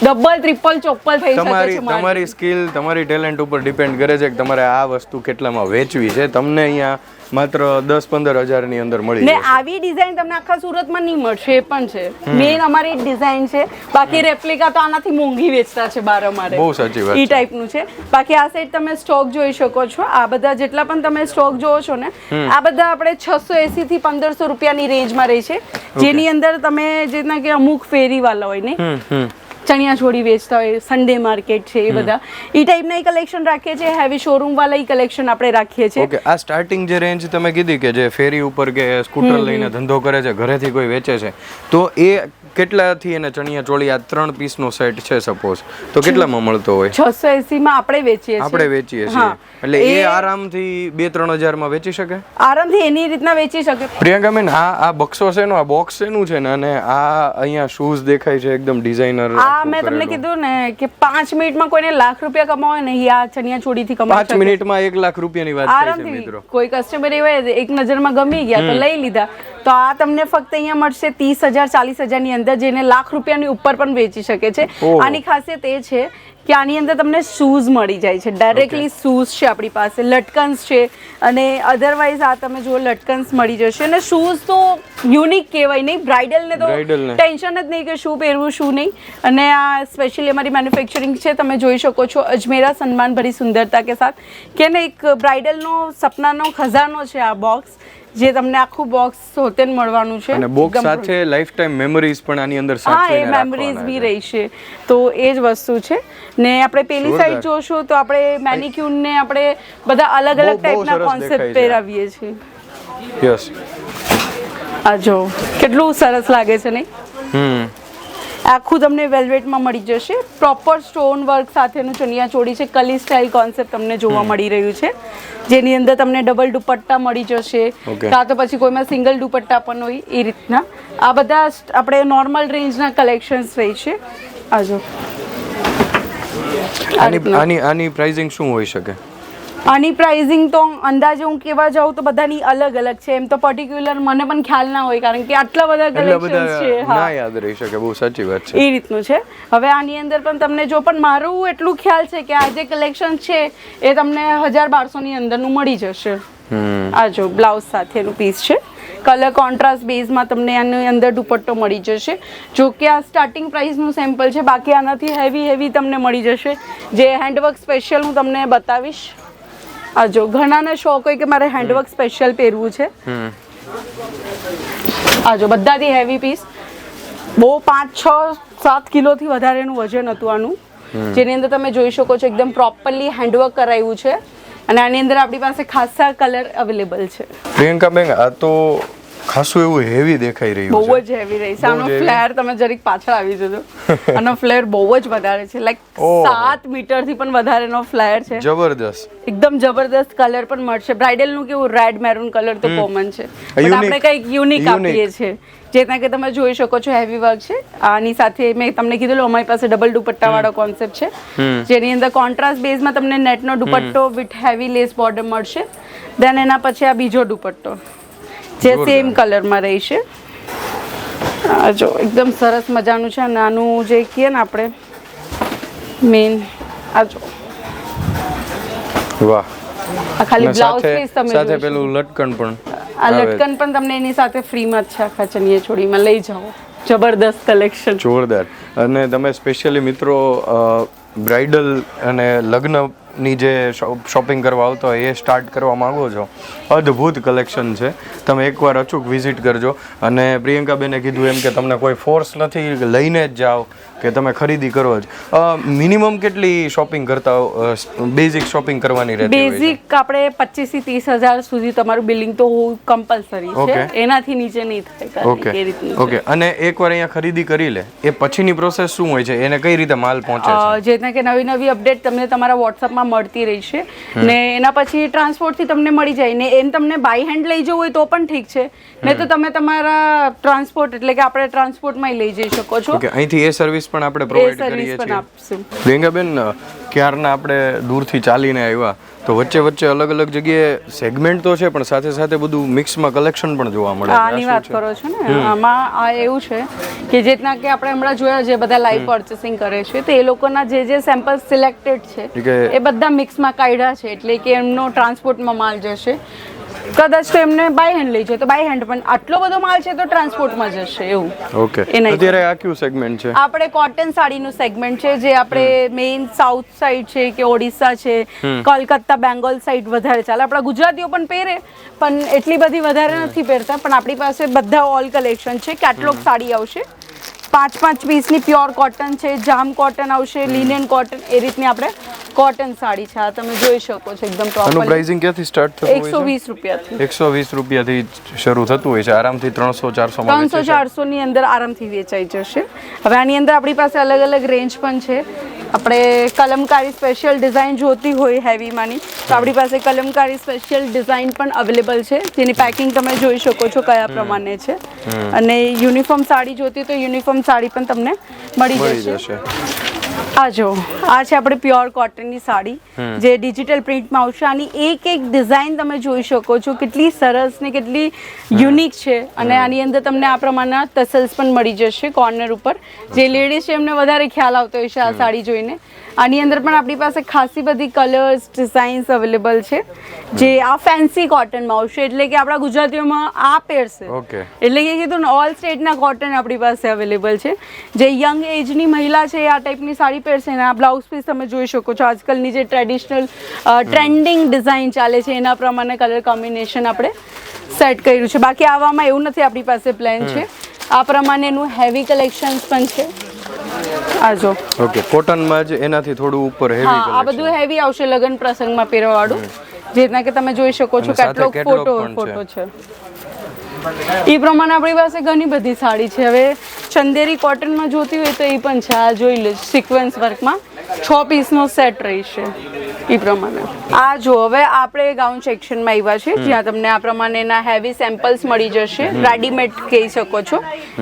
ડબલ ટ્રિપલ ચોપલ થઈ શકે છે તમારી સ્કિલ તમારી ટેલેન્ટ ઉપર ડિપેન્ડ કરે છે કે તમારે આ વસ્તુ કેટલામાં વેચવી છે. તમને અહીંયા માત્ર 10-15 હજારની અંદર મળી ને જશે. આવી ડિઝાઇન તમને આખા સુરતમાં નહીં મળશે, એ પણ છે મેન અમારી ડિઝાઇન છે. બાકી રેપ્લિકા તો આનાથી મોંઘી વેચતા છે બાર અમારે. બહુ સાચી વાત ઈ ટાઈપનું છે. બાકી આ સાઈડ તમે સ્ટોક જોઈ શકો છો. આ બધા જેટલા પણ તમે સ્ટોક જોવો છો ને, આ બધા આપણે 680 થી 1500 રૂપિયાની રેન્જમાં રહે છે. જેની અંદર તમે જેના કે અમુક ફેરી વાળા હોય ને, ચણિયા ચોળી વેચતા હોય, સન્ડે માર્કેટ છે, એ બધા ઈ ટાઈપના કલેક્શન રાખીએ છીએ. હેવી શોરૂમ વાળા ઈ કલેક્શન આપણે રાખીએ છીએ. ઓકે, આ સ્ટાર્ટિંગ જે રેન્જ તમે કીધી કે જે ફેરી ઉપર કે સ્કૂટર લઈને ધંધો કરે છે, ઘરેથી કોઈ વેચે છે, તો એ કેટલાથી એને ચણિયા ચોળી આ 3 પીસનો સેટ છે સપોઝ, તો કેટલામાં મળતો હોય? 680 માં આપણે વેચીએ છીએ. એટલે એ આરામથી 2-3 હજારમાં વેચી શકે, આરામથી એની રીતના વેચી શકે. પ્રિયંકાબેન, આ બક્સો છે નો, આ બોક્સ શેનું છે ને, અને આ અહીંયા શૂઝ દેખાય છે એકદમ ડિઝાઇનર. આ મેં તમને કીધું ને કે 5 મિનિટમાં કોઈને લાખ રૂપિયા કમાવે ને, આ ચણિયા ચોળીથી કમાવી શકે. 5 મિનિટમાં 1 લાખ રૂપિયાની વાત થાય છે મિત્રો. કોઈ કસ્ટમર એવા એક નજરમાં ગમી ગયા તો લઈ લીધા. તો આ તમને ફક્ત અહીંયા મળશે 30,000-40,000 ની અંદર, જેને લાખ રૂપિયાની ઉપર પણ વેચી શકે છે. આની ખાસિયત એ છે કે આની અંદર તમને શૂઝ મળી જાય છે, ડાયરેક્ટલી શૂઝ છે આપણી પાસે, લટકન્સ છે, અને અધરવાઇઝ આ તમે જુઓ લટકન્સ મળી જશે. અને શૂઝ તો યુનિક કહેવાય નહીં, બ્રાઇડલને તો ટેન્શન જ નહીં કે શું પહેરવું શું નહીં. અને આ સ્પેશિયલી અમારી મેન્યુફેક્ચરિંગ છે, તમે જોઈ શકો છો. અજમેરા સન્માન ભરી સુંદરતા કે સાથ, કે ને એક બ્રાઇડલનો સપનાનો ખજાનો છે આ બોક્સ, જે તમને આખું બોક્સ હોતેન મળવાનું છે. અને બોક્સ સાથે લાઈફ ટાઈમ મેમરીઝ પણ આની અંદર સાચવીને રાખવાના. હા, એ મેમરીઝ બી રહી છે. તો એ જ વસ્તુ છે. ને આપણે પેલી સાઈડ જોશું તો આપણે મેનિક્યુર ને આપણે બધા અલગ અલગ ટાઈપના કોન્સેપ્ટ પહેરાવીએ છીએ. યસ, આ જો કેટલું સરસ લાગે છે નહીં? આખું તમને વેલ્વેટમાં મળી જશે. પ્રોપર સ્ટોન વર્ક સાથેનું ચણિયા ચોળી છે. કલી સ્ટાઇલ કોન્સેપ્ટ તમને જોવા મળી રહ્યું છે, જેની અંદર તમને ડબલ દુપટ્ટા મળી જશે, કાં તો પછી કોઈમાં સિંગલ દુપટ્ટા પણ હોય એ રીતના. આ બધા આપણે નોર્મલ રેન્જના કલેક્શન્સ રહી છે. આ જો આની પ્રાઇસિંગ શું હોઈ શકે? આની પ્રાઇસિંગ તો અંદાજે હું કહેવા જાઉં તો બધાની અલગ અલગ છે. એમ તો પર્ટિક્યુલર મને પણ ખ્યાલ ના હોય, કારણ કે આટલા બધા કલેક્શન્સ છે. ના યાદ રહી શકે. બહુ સાચી વાત છે. એ રીતનું છે. હવે આની અંદર પણ તમને જો પણ મારું એટલું ખ્યાલ છે કે આ જે કલેક્શન છે એ તમને 1,000-1,200 ની અંદરનું મળી જશે. આ જો બ્લાઉઝ સાથેનું પીસ છે. કલર કોન્ટ્રાસ્ટ બેઝમાં તમને આની અંદર દુપટ્ટો મળી જશે. જો કે આ સ્ટાર્ટિંગ પ્રાઇસનું સેમ્પલ છે, બાકી આનાથી હેવી તમને મળી જશે, જે હેન્ડવર્ક સ્પેશિયલ હું તમને બતાવીશ. આ જો ઘણાને શોખ હોય કે મારે હેન્ડવર્ક સ્પેશિયલ પહેરવું છે. આ જો બધાથી હેવી પીસ, બહુ 5-6-7 કિલોથી વધારેનું વજન હતું આનું, જેની અંદર તમે જોઈ શકો છો એકદમ પ્રોપરલી હેન્ડવર્ક કરાવ્યું છે. અને આની અંદર આપણી પાસે ખાસા કલર અવેલેબલ છે. પ્રિયંકાબેન, આ તો ખાસું એવું હેવી દેખાઈ રહ્યું છે. બહુ જ હેવી રહી છે. આનો ફ્લેર તમે જરીક પાછળ આવી જજો. આનો ફ્લેર બહુ જ વધારે છે, લાઈક 7 મીટરથી પણ વધારેનો ફ્લેર છે. જબરદસ્ત, એકદમ જબરદસ્ત કલર પણ મળશે. બ્રાઇડલ નું કેવું રેડ મેરૂન કલર તો કોમન છે, પણ આપણે કંઈક યુનિક આપીએ છીએ. જેના કે તમે જોઈ શકો છો હેવી વર્ક છે. આની સાથે મેં તમને કીધું અમારી પાસે ડબલ દુપટ્ટા વાળો કોન્સેપ્ટ છે, જેની અંદર કોન્ટ્રાસ્ટ બેઝમાં તમને નેટનો દુપટ્ટો વિથ હેવી લેસ બોર્ડર મળશે. દેન એના પછી આ બીજો દુપટ્ટો જે સેમ કલરમાં રહેશે. આ જો એકદમ સરસ મજાનું છે. અને આનું જે કહીએ ને આપણે મેન, આ જો વાહ, આ ખાલી બ્લાઉઝ પીસ તમે સાથે પેલું લટકન પણ, આ લટકન પણ તમને એની સાથે ફ્રીમાં જ છે. આખા ચણિયા ચોળીમાં લઈ જાઓ. જબરદસ્ત કલેક્શન, જોરદાર. અને તમે સ્પેશિયલી મિત્રો બ્રાઇડલ અને લગ્નની જે શોપિંગ કરવા આવતો હોય એ સ્ટાર્ટ કરવા માંગો છો, અદ્ભુત કલેક્શન છે. તમે એકવાર અચૂક વિઝિટ કરજો. અને પ્રિયંકાબેને કીધું એમ કે તમને કોઈ ફોર્સ નથી, લઈને જ જાઓ કે તમે ખરીદી કરો જ. મિનિમમ કેટલી શોપિંગ કરતા હો? બેઝિક શોપિંગ કરવાની રહેતી હોય? બેઝિક આપણે 25 થી 30 હજાર સુધી તમારું બિલિંગ તો કમ્પલસરી છે. એનાથી નીચે નહીં થાય. ઓકે. અને એકવાર અહીંયા ખરીદી કરી લે, એ પછીની પ્રોસેસ શું હોય છે? એને કઈ રીતે માલ પહોંચે છે? જેના કે નવી અપડેટ તમને તમારા વોટ્સઅપમાં મળતી રહી છે. ને એના પછી ટ્રાન્સપોર્ટથી તમને મળી જાય. ને એમ તમને બાય હેન્ડ લઈ જવું હોય તો પણ ઠીક છે, ને તો તમે તમારા ટ્રાન્સપોર્ટ એટલે કે આપણે ટ્રાન્સપોર્ટમાં લઈ જઈ શકો છો. અહીંથી એ સર્વિસ પણ આપણે પ્રોવાઈડ કરીએ છીએ. પ્રિયંકાબેન, ક્યારના આપણે દૂરથી ચાલીને આવ્યા તો વચ્ચે વચ્ચે અલગ અલગ જગ્યાએ સેગમેન્ટ તો છે પણ સાથે સાથે બધું મિક્સમાં કલેક્શન પણ જોવા મળે છે. આની વાત કરો છો ને, આમાં આ એવું છે કે જેટલા કે આપણે હમણાં જોયા જે બધા લાઈવ પર્ચેસિંગ કરે છે તો એ લોકોના જે સેમ્પલ સિલેક્ટેડ છે એ બધા મિક્સમાં કાઢ્યા છે, એટલે કે એમનો ટ્રાન્સપોર્ટમાં માલ જશે. કદાચ તો એમને બાય હેન્ડ લઈ જાય તો બાય હેન્ડ, પણ આટલો બધો માલ છે તો ટ્રાન્સપોર્ટમાં જશે એવું. ઓકે, અત્યારે આ કયું સેગમેન્ટ છે? આપણે કોટન સાડીનું સેગમેન્ટ છે, જે આપણે મેઇન સાઉથ સાઈડ છે કે ઓડિશા છે, કોલકાતા બેંગોલ સાઈડ વધારે ચાલે. આપણા ગુજરાતીઓ પણ પહેરે પણ એટલી બધી વધારે નથી પહેરતા, પણ આપણી પાસે બધા ઓલ કલેક્શન છે. કેટલોગ સાડી આવશે 5 પીસની, પ્યોર કોટન છે, જામ કોટન આવશે, લિનેન કોટન, એ રીતની આપણે કોટન સાડી છે. આ તમે જોઈ શકો છો એકદમ પ્રોપર. આનું પ્રાઇસિંગ ક્યાંથી સ્ટાર્ટ થતું હોય છે? 120 રૂપિયાથી. 120 રૂપિયાથી શરૂ થતું હોય છે, આરામથી 300-400 માં 300-400 ની અંદર આરામથી વેચાઈ જશે. હવે આની અંદર આપણી પાસે અલગ અલગ રેન્જ પણ છે. આપણે કલમકારી સ્પેશિયલ ડિઝાઇન જોતી હોય હેવીમાંની તો આપણી પાસે કલમકારી સ્પેશિયલ ડિઝાઇન પણ અવેલેબલ છે, જેની પેકિંગ તમે જોઈ શકો છો કયા પ્રમાણે છે. અને યુનિફોર્મ સાડી જોતી તો યુનિફોર્મ સાડી પણ તમને મળી જશે. આ જો, આ છે આપણે પ્યોર કોટનની સાડી જે ડિજિટલ પ્રિન્ટમાં આવશે. આની એક એક ડિઝાઇન તમે જોઈ શકો છો કેટલી સરસ ને કેટલી યુનિક છે. અને આની અંદર તમને આ પ્રમાણના ટસલ્સ પણ મળી જશે કોર્નર ઉપર. જે લેડીઝ છે એમને વધારે ખ્યાલ આવતો હોય છે આ સાડી જોઈને. આની અંદર પણ આપણી પાસે ખાસી બધી કલર્સ ડિઝાઇન્સ અવેલેબલ છે, જે આ ફેન્સી કોટનમાં આવશે, એટલે કે આપણા ગુજરાતીઓમાં આ પહેરશે. એટલે કે કીધું ને ઓલ સ્ટેટના કોટન આપણી પાસે અવેલેબલ છે. જે યંગ એજની મહિલા છે આ ટાઈપની સાડી પહેરશે ને આ બ્લાઉઝ પીસ તમે જોઈ શકો છો. આજકાલની જે ટ્રેડિશનલ ટ્રેન્ડિંગ ડિઝાઇન ચાલે છે એના પ્રમાણે કલર કોમ્બિનેશન આપણે સેટ કર્યું છે. બાકી આવામાં એવું નથી, આપણી પાસે પ્લેન છે. આ પ્રમાણેનું હેવી કલેક્શન્સ પણ છે. આ જો, ઓકે, કોટનમાં જ એનાથી થોડું ઉપર હેવી કલેક્શન. આ બધું હેવી આવશે લગ્ન પ્રસંગમાં પહેરવા વાળું, જેના કે તમે જોઈ શકો છો કેટલોગ ફોટો છે. એ પ્રમાણે આપણી પાસે ઘણી બધી સાડી છે. હવે ચંદેરી કોટનમાં જોતી હોય તો એ પણ છે. આ જોઈ લો, સિક્વન્સ વર્કમાં 6 પીસનો સેટ રહેશે એ પ્રમાણે. આ જો, હવે આપણે ગાઉન સેક્શનમાં આવ્યા છે, જ્યાં તમને આ પ્રમાણેના હેવી સેમ્પલ્સ મળી જશે. રેડીમેડ કહી શકો છો,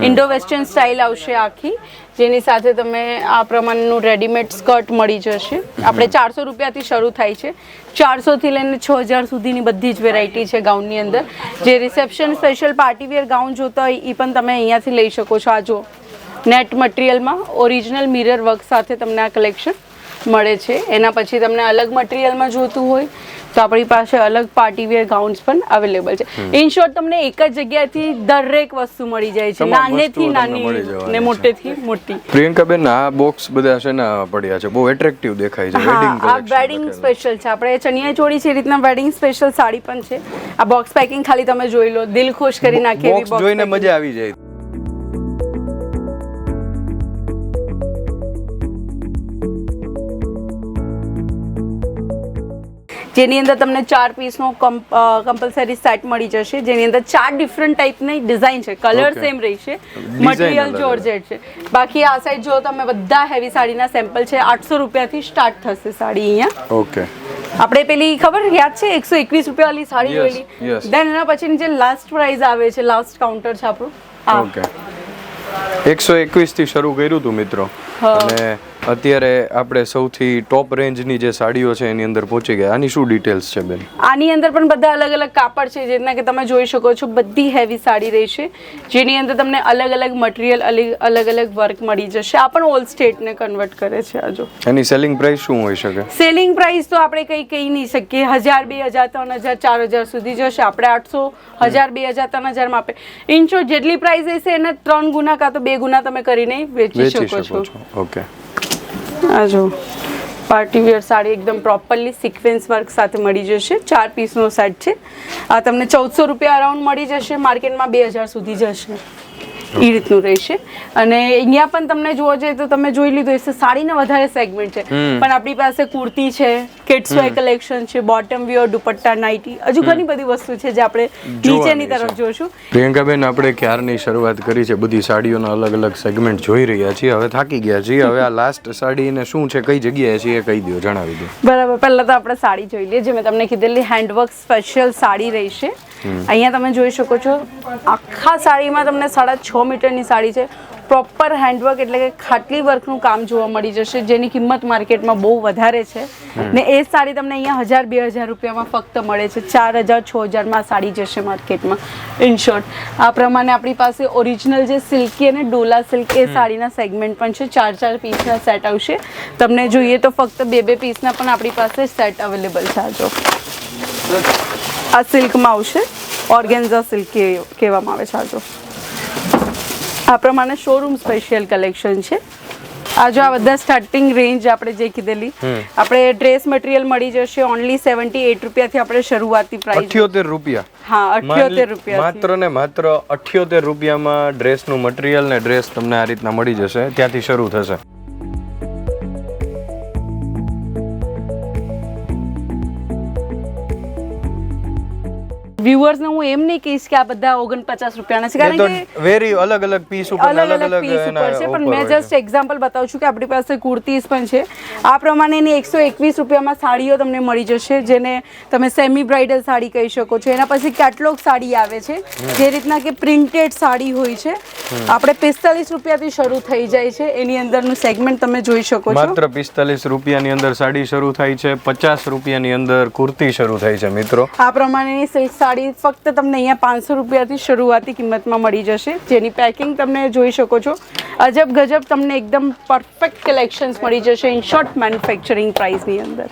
ઇન્ડો વેસ્ટર્ન સ્ટાઇલ આવશે આખી, જેની સાથે તમે આ પ્રમાણેનું રેડીમેડ સ્કર્ટ મળી જશે. આપણે 400 રૂપિયાથી શરૂ થાય છે. 400 થી લઈને 6000 સુધીની બધી જ વેરાયટી છે ગાઉનની અંદર. જે રિસેપ્શન સ્પેશિયલ પાર્ટીવેર ગાઉન જોતા હોય એ પણ તમે અહીંયાથી લઈ શકો છો. આ જો, નેટ મટીરિયલમાં ઓરિજિનલ મિરર વર્ક સાથે તમને આ કલેક્શન મળે છે. એના પછી તમને અલગ મટીરિયલમાં જોતું હોય તો આપણી પાસે અલગ પાર્ટીવેર ગાઉન્સ પણ અવેલેબલ છે. ઇન શોર્ટ તમને એક જ જગ્યાએથી દરેક વસ્તુ મળી જાય છે, નાનેથી નાની ને મોટેથી મોટી. પ્રિયંકાબેન, આ બોક્સ બધા છે ને પડ્યા છે, બહુ એટ્રેક્ટિવ દેખાય છે. વેડિંગ કલેક્શન, આ વેડિંગ સ્પેશિયલ છે. આપણે ચણિયા ચોળી છે એ રીતના વેડિંગ સ્પેશિયલ સાડી પણ છે. આ બોક્સ પેકિંગ ખાલી તમે જોઈ લો, દિલ ખુશ કરી નાખે એવી બોક્સ જોઈને મજા આવી જાય. જેની અંદર તમને 4 પીસનો કમ્પલસરી સેટ મળી જશે, જેની અંદર 4 ડિફરન્ટ ટાઈપની ડિઝાઇન છે. કલર સેમ રહેશે, મટીરિયલ જોર્જેટ છે. બાકી આ સાઈડ જો તમે બધા હેવી સાડીના સેમ્પલ છે. 800 રૂપિયાથી સ્ટાર્ટ થશે સાડી અહીંયા. ઓકે, આપણે પેલી ખબર યાદ છે 121 રૂપિયા વાળી સાડી જોયેલી, દેન એના પછીની જે લાસ્ટ પ્રાઇસ આવે છે, લાસ્ટ કાઉન્ટર છે આપણું. ઓકે, 121 થી શરૂ કર્યું હતું મિત્રો, અને અત્યારે આપણે સૌથી ટોપ રેન્જની જે સાડીઓ છે એની અંદર પહોંચી ગયા. આની શું ડિટેલ્સ છે બેન? આની અંદર પણ બધા અલગ અલગ કાપડ છે, જેના કે તમે જોઈ શકો છો. બધી હેવી સાડી રહેશે, જેની અંદર તમને અલગ અલગ મટીરિયલ, અલગ અલગ વર્ક મળી જશે. આ પણ ઓલ સ્ટેટને કન્વર્ટ કરે છે. આ જો, એની સેલિંગ પ્રાઇસ શું હોઈ શકે? સેલિંગ પ્રાઇસ તો આપણે કંઈ કહી નહીં શકીએ. 1000, 2000, 3000, 4000 સુધી જશે. આપણે 800, 1000, 2000, 3000 માં આપે. ઇન શોર્ટ જેટલી પ્રાઇસ હશે એને 3 ગુના કાં તો 2 ગુના તમે કરીને વેચી શકો છો. ઓકે, આ જો, પાર્ટીવેર સાડી એકદમ પ્રોપરલી સિક્વન્સ વર્ક સાથે મળી જશે. 4 પીસનો સેટ છે. આ તમને 1400 રૂપિયા અરાઉન્ડ મળી જશે. માર્કેટમાં 2000 સુધી જશે. એ રીતનું રહેશે. અને અહીંયા પણ તમને જોવા જઈએ તો તમે જોઈ લીધું હશે, સાડીના વધારે સેગમેન્ટ છે, પણ આપણી પાસે કુર્તી છે, કિડ્સ વેર કલેક્શન છે, બોટમ વિયર, દુપટ્ટા, નાઇટી, હજુ ઘણી બધી વસ્તુ છે જે આપણે નીચેની તરફ જોઈશું. પ્રિયંકાબેન, આપણે ક્યારની શરૂઆત કરી છે, બધી સાડીઓના અલગ અલગ સેગમેન્ટ જોઈ રહ્યા છીએ, હવે થાકી ગયા છીએ. હવે આ લાસ્ટ સાડીને શું છે, કઈ જગ્યાએ છે એ કહી દો, જણાવી દો. બરાબર, પહેલા તો આપણે સાડી જોઈ લઈએ. જે મેં તમને કીધેલી હેન્ડવર્ક સ્પેશિયલ સાડી રહેશે. અહીંયા તમે જોઈ શકો છો, આખા સાડીમાં તમને 6.5 મીટરની સાડી છે. પ્રોપર હેન્ડવર્ક એટલે કે ખાટલી વર્કનું કામ જોવા મળી જશે, જેની કિંમત માર્કેટમાં બહુ વધારે છે. ને એ સાડી તમને અહીંયા 1000-2000 રૂપિયામાં ફક્ત મળે છે. 4000-6000માં સાડી જશે માર્કેટમાં. ઇન શોર્ટ આ પ્રમાણે આપણી પાસે ઓરિજિનલ જે સિલ્કી અને ડોલા સિલ્ક એ સાડીના સેગમેન્ટ પણ છે. 4 પીસના સેટ આવશે. તમને જોઈએ તો ફક્ત 2 પીસના પણ આપણી પાસે સેટ અવેલેબલ છે. જો આ સિલ્કમાં આવશે, ઓર્ગેન્ઝા સિલ્ક કહેવામાં આવે છે. આ જો આ પ્રમાણે શોરૂમ સ્પેશિયલ કલેક્શન છે. આ જો આ બધા સ્ટાર્ટિંગ રેન્જ આપણે જે કીધેલી, આપણે ડ્રેસ મટીરિયલ મળી જશે ઓનલી 78 રૂપિયાથી આપણે શરૂઆતી પ્રાઇસ. 78 રૂપિયા? હા, 78 રૂપિયા. માત્ર ને માત્ર 78 રૂપિયામાં ડ્રેસનું મટીરિયલ ને ડ્રેસ તમને આ રીતના મળી જશે. ત્યાંથી શરૂ થશે. વ્યુઅર્સને હું એમ નહીં કહીશ કે આ બધા 49 રૂપિયાના છે, કારણ કે વેરી અલગ અલગ પીસ ઉપર અલગ પીસ ઉપર છે. પણ મેં જસ્ટ એક્ઝામ્પલ બતાવું છું કે આપણી પાસે કુર્તીઝ પણ છે. આ પ્રમાણેની 121 રૂપિયામાં સાડીઓ તમને મળી જશે, જેને તમે સેમી બ્રાઇડલ સાડી કહી શકો છો. એના પછી કેટલોગ સાડી આવે છે, જે રીતના કે પ્રિન્ટેડ સાડી હોય છે. આપણે 45 રૂપિયાથી શરૂ થઈ જાય છે. એની અંદરનું સેગમેન્ટ તમે જોઈ શકો છો. માત્ર 45 રૂપિયાની અંદર સાડી શરૂ થાય છે. 50 રૂપિયાની અંદર કુર્તી શરૂ થાય છે. મિત્રો આ પ્રમાણેની સિલ્ક સાડી ફક્ત તમને અહીંયા 500 રૂપિયાથી શરૂઆતી કિંમતમાં મળી જશે, જેની પેકિંગ તમે જોઈ શકો છો. અજબ ગજબ તમને એકદમ પરફેક્ટ કલેક્શન્સ મળી જશે ઇન શોર્ટ મેન્યુફેક્ચરિંગ પ્રાઇસની અંદર.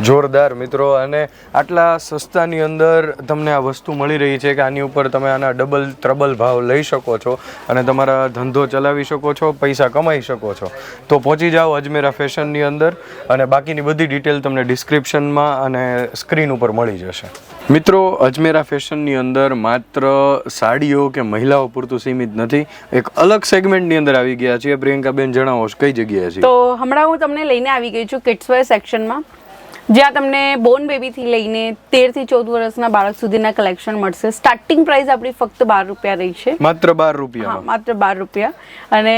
જોરદાર મિત્રો. અને આટલા સસ્તાની અંદર તમને આ વસ્તુ મળી રહી છે કે આની ઉપર તમે આના ડબલ ત્રબલ ભાવ લઈ શકો છો અને તમારા ધંધો ચલાવી શકો છો, પૈસા કમાઈ શકો છો. તો પહોંચી જાઓ અજમેરા ફેશનની અંદર અને બાકીની બધી ડિટેલ તમને ડિસ્ક્રિપ્શનમાં અને સ્ક્રીન ઉપર મળી જશે. મિત્રો અજમેરા ફેશનની અંદર માત્ર સાડીઓ કે મહિલાઓ પૂરતું સીમિત નથી, એક અલગ સેગમેન્ટની અંદર આવી ગયા છીએ. પ્રિયંકાબેન જણાવો કઈ જગ્યાએ છે? તો હમણાં હું તમને લઈને આવી ગઈ છું કિડ્સવેર સેક્શનમાં, જ્યાં તમને બોર્ન બેબીથી લઈને 13 થી 14 વર્ષના બાળક સુધીના કલેક્શન મળશે. સ્ટાર્ટિંગ પ્રાઇસ આપણી ફક્ત 12 રૂપિયા રહી છે. માત્ર 12 રૂપિયા? હા, માત્ર 12 રૂપિયા. અને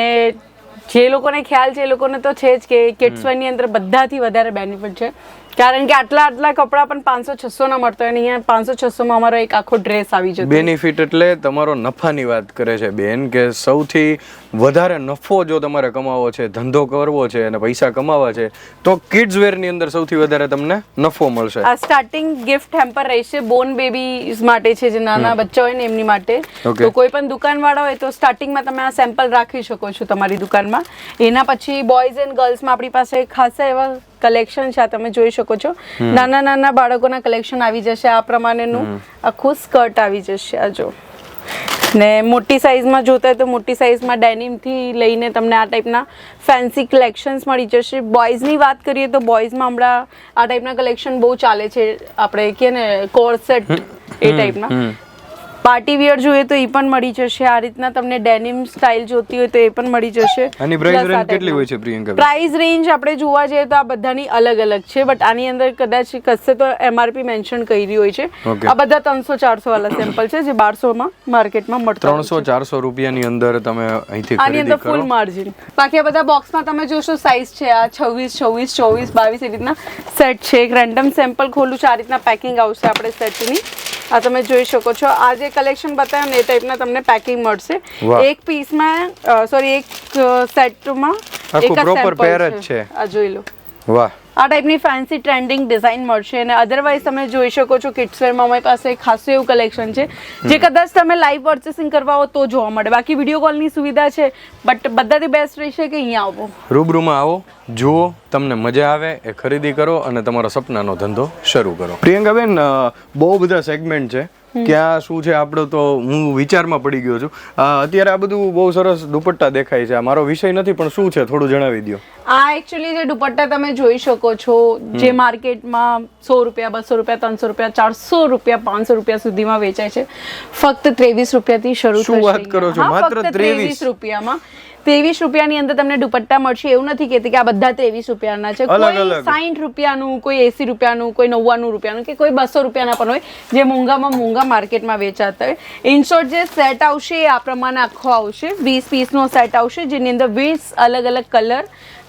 જે લોકોને ખ્યાલ છે એ લોકોને તો છે જ કે કિડ્સવેરની અંદર બધાથી વધારે બેનિફિટ છે, કારણ કે આટલા કપડાં પણ 500-600 ના મળતા હોય, અને અહીંયા 500-600 માં અમારો એક આખો ડ્રેસ આવી જતો. બેનિફિટ એટલે તમારો નફાની વાત કરે છે બેન, કે સૌથી વધારે નફો જો તમારે કમાવો છે, ધંધો કરવો છે અને પૈસા કમાવા છે, તો કિડ્સ વેર ની અંદર સૌથી વધારે તમને નફો મળશે. આ સ્ટાર્ટિંગ ગિફ્ટ હેમ્પર રહેશે બોર્ન બેબીઝ માટે છે, જે નાના બચ્ચા હોય ને એમની માટે. તો કોઈ પણ દુકાનવાળા હોય તો સ્ટાર્ટિંગમાં તમે આ સેમ્પલ રાખી શકો છો તમારી દુકાનમાં. એના પછી બોયઝ એન્ડ ગર્લ્સમાં આપણી પાસે ખાસા એવા કલેક્શન છે, તમે જોઈ શકો છો. નાના બાળકોના કલેક્શન આવી જશે. આ પ્રમાણેનું આખું સ્કર્ટ આવી જશે. આ જો, ને મોટી સાઇઝમાં જોતા હોય તો મોટી સાઇઝમાં ડેનિમ થી લઈને તમને આ ટાઈપના ફેન્સી કલેક્શન્સ મળી જશે. બોયઝની વાત કરીએ તો બોયઝમાં હમણાં આ ટાઈપના કલેક્શન બહુ ચાલે છે. આપણે કહે ને કોર્સેટ એ ટાઈપના. પાર્ટી વિયર જોઈએ તો એ પણ મળી જશે. આ રીતના તમને ડેનિમ સ્ટાઇલ જોતી હોય તો એ પણ મળી જશે. આની પ્રાઇસ રેન્જ કેટલી હોય છે પ્રિયંકા? પ્રાઇસ રેન્જ આપણે જોવા જઈએ તો આ બધાની અલગ અલગ છે, બટ આની અંદર કદાચ કશે તો MRP મેન્શન કરી હોય છે. આ બધા 300-400 વાળા સેમ્પલ છે, જે 1200 માં માર્કેટમાં મળતા 300-400 રૂપિયાની અંદર તમે અહીંથી આની અંદર ફૂલ માર્જિન. બાકી આ બધા બોક્સમાં તમે જોશો સાઇઝ છે, આ 26, 24, 22 એ રીતના સેટ છે. એક રેન્ડમ સેમ્પલ ખોલું છું. આ રીતના પેકિંગ આવશે આપણે સેટની. આ તમે જોઈ શકો છો. આ જે કલેક્શન બતાવ્યું ને એ ટાઈપના તમને પેકિંગ મળશે. એક પીસમાં એક સેટમાં એક જ પ્રોપર પેર જ છે. આ જોઈ લો. વાહ. આ ટાઈપની ફેન્સી ટ્રેન્ડિંગ ડિઝાઇન મળશે. અને અધરવાઇઝ તમે જોઈ શકો છો કિડ્સવેરમાં અમારી પાસે ખાસું એવું કલેક્શન છે, જે કદાચ તમે લાઈવ પરચેસિંગ કરવા હો તો જોવા મળે. બાકી વિડીયો કોલની સુવિધા છે, બટ બધાથી બેસ્ટ રહેશે કે અહીંયા આવો, રૂબરૂમાં આવો, જુઓ, તમને મજા આવે એ ખરીદી કરો અને તમારો સપનાનો ધંધો શરૂ કરો. પ્રિયંકાબેન, બહુ બધા સેગમેન્ટ છે, ક્યાં શું છે આપણો તો હું વિચારમાં પડી ગયો છું. અત્યારે આ બધું બહુ સરસ દુપટ્ટા દેખાય છે. આ મારો વિષય નથી, પણ શું છે થોડું જણાવી દો. આ એકચ્યુઅલી જે દુપટ્ટા તમે જોઈ શકો છો, જે માર્કેટમાં 100 રૂપિયા, 200 રૂપિયા, 300 રૂપિયા, 400 રૂપિયા, 500 રૂપિયા સુધીમાં વેચાય છે, ફક્ત 23 રૂપિયાથી શરૂ થશે. શું વાત કરો છો? માત્ર 23 રૂપિયામાં 23 રૂપિયાની અંદર તમને દુપટ્ટા મળશે. એવું નથી કહેતી કે આ બધા 23 રૂપિયાના છે. કોઈ 60 રૂપિયાનું, કોઈ 80 રૂપિયાનું, કોઈ 99 રૂપિયાનું, કે કોઈ 200 રૂપિયાના પણ હોય, જે મોંઘા માર્કેટમાં વેચાતા હોય. ઇન શોર્ટ જે સેટ આવશે એ આ પ્રમાણે આખો આવશે. 20 પીસનો સેટ આવશે, જેની અંદર 20 અલગ અલગ કલર,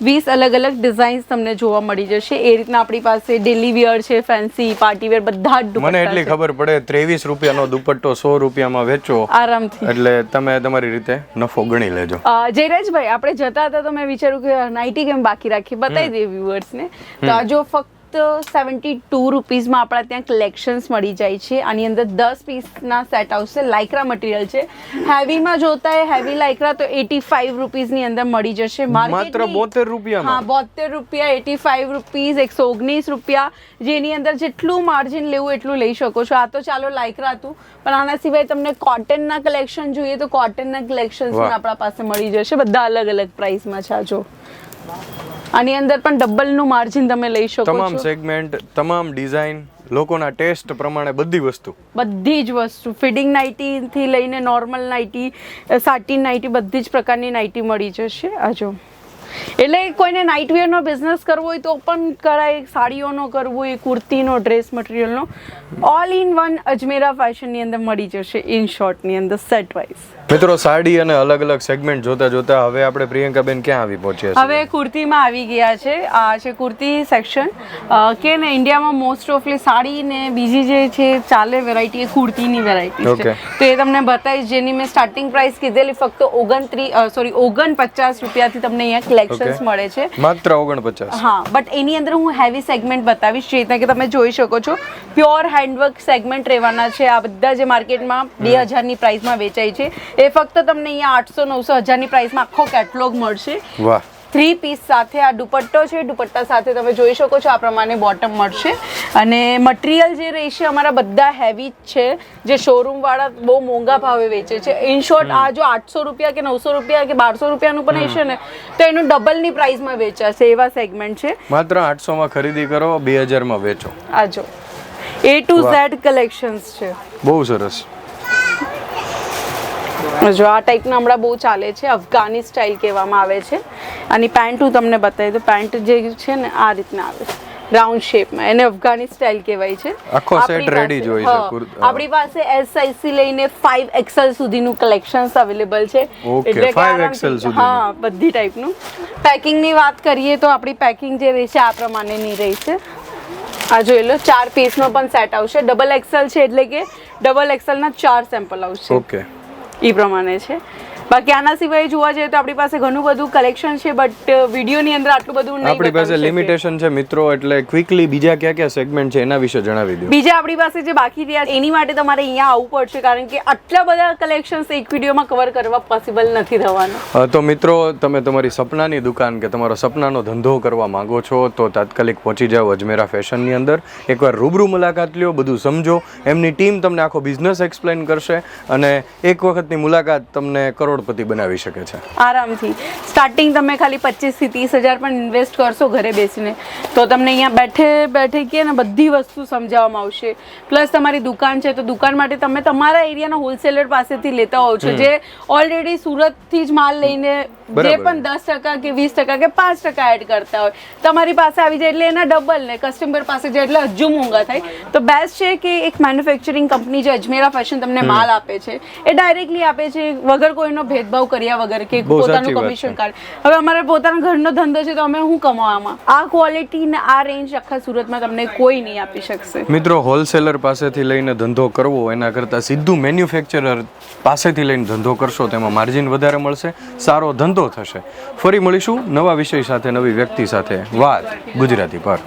20 અલગ અલગ ડિઝાઇન્સ તમને જોવા મળી જશે. એ રીતના આપણી પાસે ડેલી વિયર છે, ફેન્સી, પાર્ટી વેર, બધા જ દુપટ્ટા. મને એટલી ખબર પડે 23 રૂપિયાનો દુપટ્ટો 100 રૂપિયામાં વેચો આરામથી, એટલે તમે તમારી રીતે નફો ગણી લેજો. જે જયરાજભાઈ આપણે જતા હતા તો મેં વિચાર્યું કે નાઇટી કેમ બાકી રાખી, બતાવી દઈએ વ્યુઅર્સને. તો આ જો ફક્ત 72 રૂપીઝમાં આપણા ત્યાં કલેક્શન્સ મળી જાય છે. આની અંદર 10 પીસના સેટ આવશે. લાઇક્રા મટીરિયલ છે. હેવીમાં જોતા હોય હેવી લાઇક્રા તો 85 રૂપીઝની અંદર મળી જશે. માત્ર 72 રૂપિયામાં. હા 72 રૂપિયા, 85 રૂપીઝ, 119 રૂપિયા. જેની અંદર જેટલું માર્જિન લેવું એટલું લઈ શકો છો. આ તો ચાલો લાઇક્રા હતું, પણ આના સિવાય તમને કોટનના કલેક્શન જોઈએ તો કોટનના કલેક્શન પણ આપણા પાસે મળી જશે. બધા અલગ અલગ પ્રાઇસમાં છે. જો આની અંદર પણ ડબલનું માર્જિન તમે લઈ શકો છો. તમામ સેગમેન્ટ, તમામ ડિઝાઇન, લોકોના ટેસ્ટ પ્રમાણે બધી જ વસ્તુ ફિડિંગ નાઇટી થી લઈને નોર્મલ નાઇટી, સાટીન નાઇટી, બધી જ પ્રકારની નાઇટી મળી જશે. આ જો એટલે કોઈને નાઇટ વેરનો બિઝનેસ કરવો હોય તો પણ કરાય, સાડીઓનો કરવો હોય, કુર્તીનો, ડ્રેસ મટીરિયલનો, ઓલ ઇન વન અજમેરા ફેશનની અંદર મળી જશે. ઇન શોર્ટની અંદર સેટ વાઇઝ. મિત્રો સાડી અને અલગ અલગ સેગમેન્ટ જોતા જોતા હવે આપણે પ્રિયંકાબેન ક્યાં આવી પહોંચ્યા છે? હવે કુર્તીમાં આવી ગયા છે. આ છે કુર્તી સેક્શન. કે ને ઇન્ડિયામાં મોસ્ટ ઓફલી સાડી ને બીજી જે છે ચાલે વેરાયટી એ કુર્તીની વેરાયટી છે. તો એ તમને બતાવીશ, જેની મેં સ્ટાર્ટિંગ પ્રાઇસ કીધેલી ફક્ત 49 રૂપિયાથી તમને અહીંયા કલેક્શન્સ મળે છે. માત્ર 49. હા, બટ એની અંદર હું હેવી સેગમેન્ટ બતાવીશ, જે રીતે કે તમે જોઈ શકો છો પ્યોર હેન્ડવર્ક સેગમેન્ટ રહેવાના છે. આ બધા જે માર્કેટમાં 2000ની પ્રાઇસમાં વેચાય છે એ ફક્ત તમને અહીંયા 800, 900, 1000ની પ્રાઇસમાં આખો કેટલોગ મળશે. વાહ. 3 પીસ સાથે આ દુપટ્ટો છે. દુપટ્ટા સાથે તમે જોઈ શકો છો આ પ્રમાણે બોટમ મળશે. અને મટીરિયલ જે રહેશે અમારા બધા હેવી જ છે, જે શોરૂમ વાળા બહુ મોંઘા ભાવે વેચે છે. ઇન શોર્ટ આ જો 800 રૂપિયા કે 900 રૂપિયા કે 1200 રૂપિયાનું પણ હશે ને તો એનું ડબલની પ્રાઇસમાં વેચાશે. એવા સેગમેન્ટ છે. માત્ર 800માં ખરીદી કરો, 2000માં વેચો. આ જો A to Z કલેક્શન્સ છે. બહુ સરસ. જો આ ટાઈપના હમણાં બહુ ચાલે છે, અફઘાની સ્ટાઇલ કહેવામાં આવે છે. આની પેન્ટ હું તમને બતાવી દઉં. પેન્ટ જે છે ને આ રીતના આવે છે, રાઉન્ડ શેપમાં. એને અફઘાની સ્ટાઇલ કહેવાય છે. આખો સેટ રેડી જ હોય છે. આપણી પાસે S size થી લઈને 5XL સુધીનું કલેક્શન્સ અવેલેબલ છે. એટલે 5XL સુધી. હા, બધી ટાઈપનું. પેકિંગની વાત કરીએ તો આપણી પેકિંગ જે રહેશે આ પ્રમાણેની રહેશે. આ જોઈ લો, 4 પીસનો પણ સેટ આવશે. ડબલ XL છે એટલે કે ડબલ XL ના 4 સેમ્પલ આવશે. ઓકે, એ પ્રમાણે છે. બાકી આના સિવાય જોવા જઈએ તો આપણી પાસે ઘણું બધું કલેક્શન છે, બટ વિડીયોની અંદર આટલું બધું નહીં. આપણી પાસે લિમિટેશન છે મિત્રો, એટલે ક્વિકલી બીજા કયા કયા સેગમેન્ટ છે એના વિશે જણાવી દો. બીજા આપણી પાસે જે બાકી રહ્યા એની માટે તમારે અહીંયા આવવું પડશે, કારણ કે આટલા બધા કલેક્શન્સ એક વિડીયોમાં કવર કરવા પોસિબલ નથી થવાનું. તો મિત્રો તમે તમારી સપનાની દુકાન કે તમારો સપનાનો ધંધો કરવા માંગો છો તો તાત્કાલિક પહોંચી જાઓ અજમેરા ફેશનની અંદર. એકવાર રૂબરૂ મુલાકાત લ્યો, બધું સમજો. એમની ટીમ તમને આખો બિઝનેસ એક્સપ્લેન કરશે અને એક વખતની મુલાકાત તમને કરોડપતિ બનાવી શકે છે આરામથી. સ્ટાર્ટિંગ તમે ખાલી 25 થી 30 હજાર પણ ઇન્વેસ્ટ કરશો ઘરે બેસીને તો તમને અહીંયા બેઠે કે ને બધી વસ્તુ સમજાવવામાં આવશે. પ્લસ તમારી દુકાન છે તો દુકાન માટે તમે તમારા એરિયાના હોલસેલર પાસેથી લેતા હોવ છો, જે ઓલરેડી સુરતથી જ માલ લઈને જે પણ 10% કે 20% કે 5% એડ કરતા હોય તમારી પાસે આવી જાય એટલે એના ડબલ ને કસ્ટમર પાસે જાય એટલે હજુ મોંઘા થાય. તો બેસ્ટ છે કે એક મેન્યુફેક્ચરિંગ કંપની જે અજમેરા ફેશન તમને માલ આપે છે એ ડાયરેક્ટલી આપે છે વગર કોઈનો ભેદભાવ કર્યા વગર કે પોતાનું કમિશન કાર્ડ. હવે અમારે પોતાનો ઘરનો ધંધો છે તો અમે શું કમાવામાં? આ ક્વોલિટી ને આ રેન્જ આખા સુરતમાં તમને કોઈ નહીં આપી શકશે. મિત્રો હોલસેલર પાસેથી લઈને ધંધો કરવો એના કરતાં સીધું મેન્યુફેક્ચરર પાસેથી લઈને ધંધો કરશો તેમાં માર્જિન વધારે મળશે, સારો ધંધો થશે. ફરી મળીશું નવા વિષય સાથે, નવી વ્યક્તિ સાથે. વાત ગુજરાતી પર.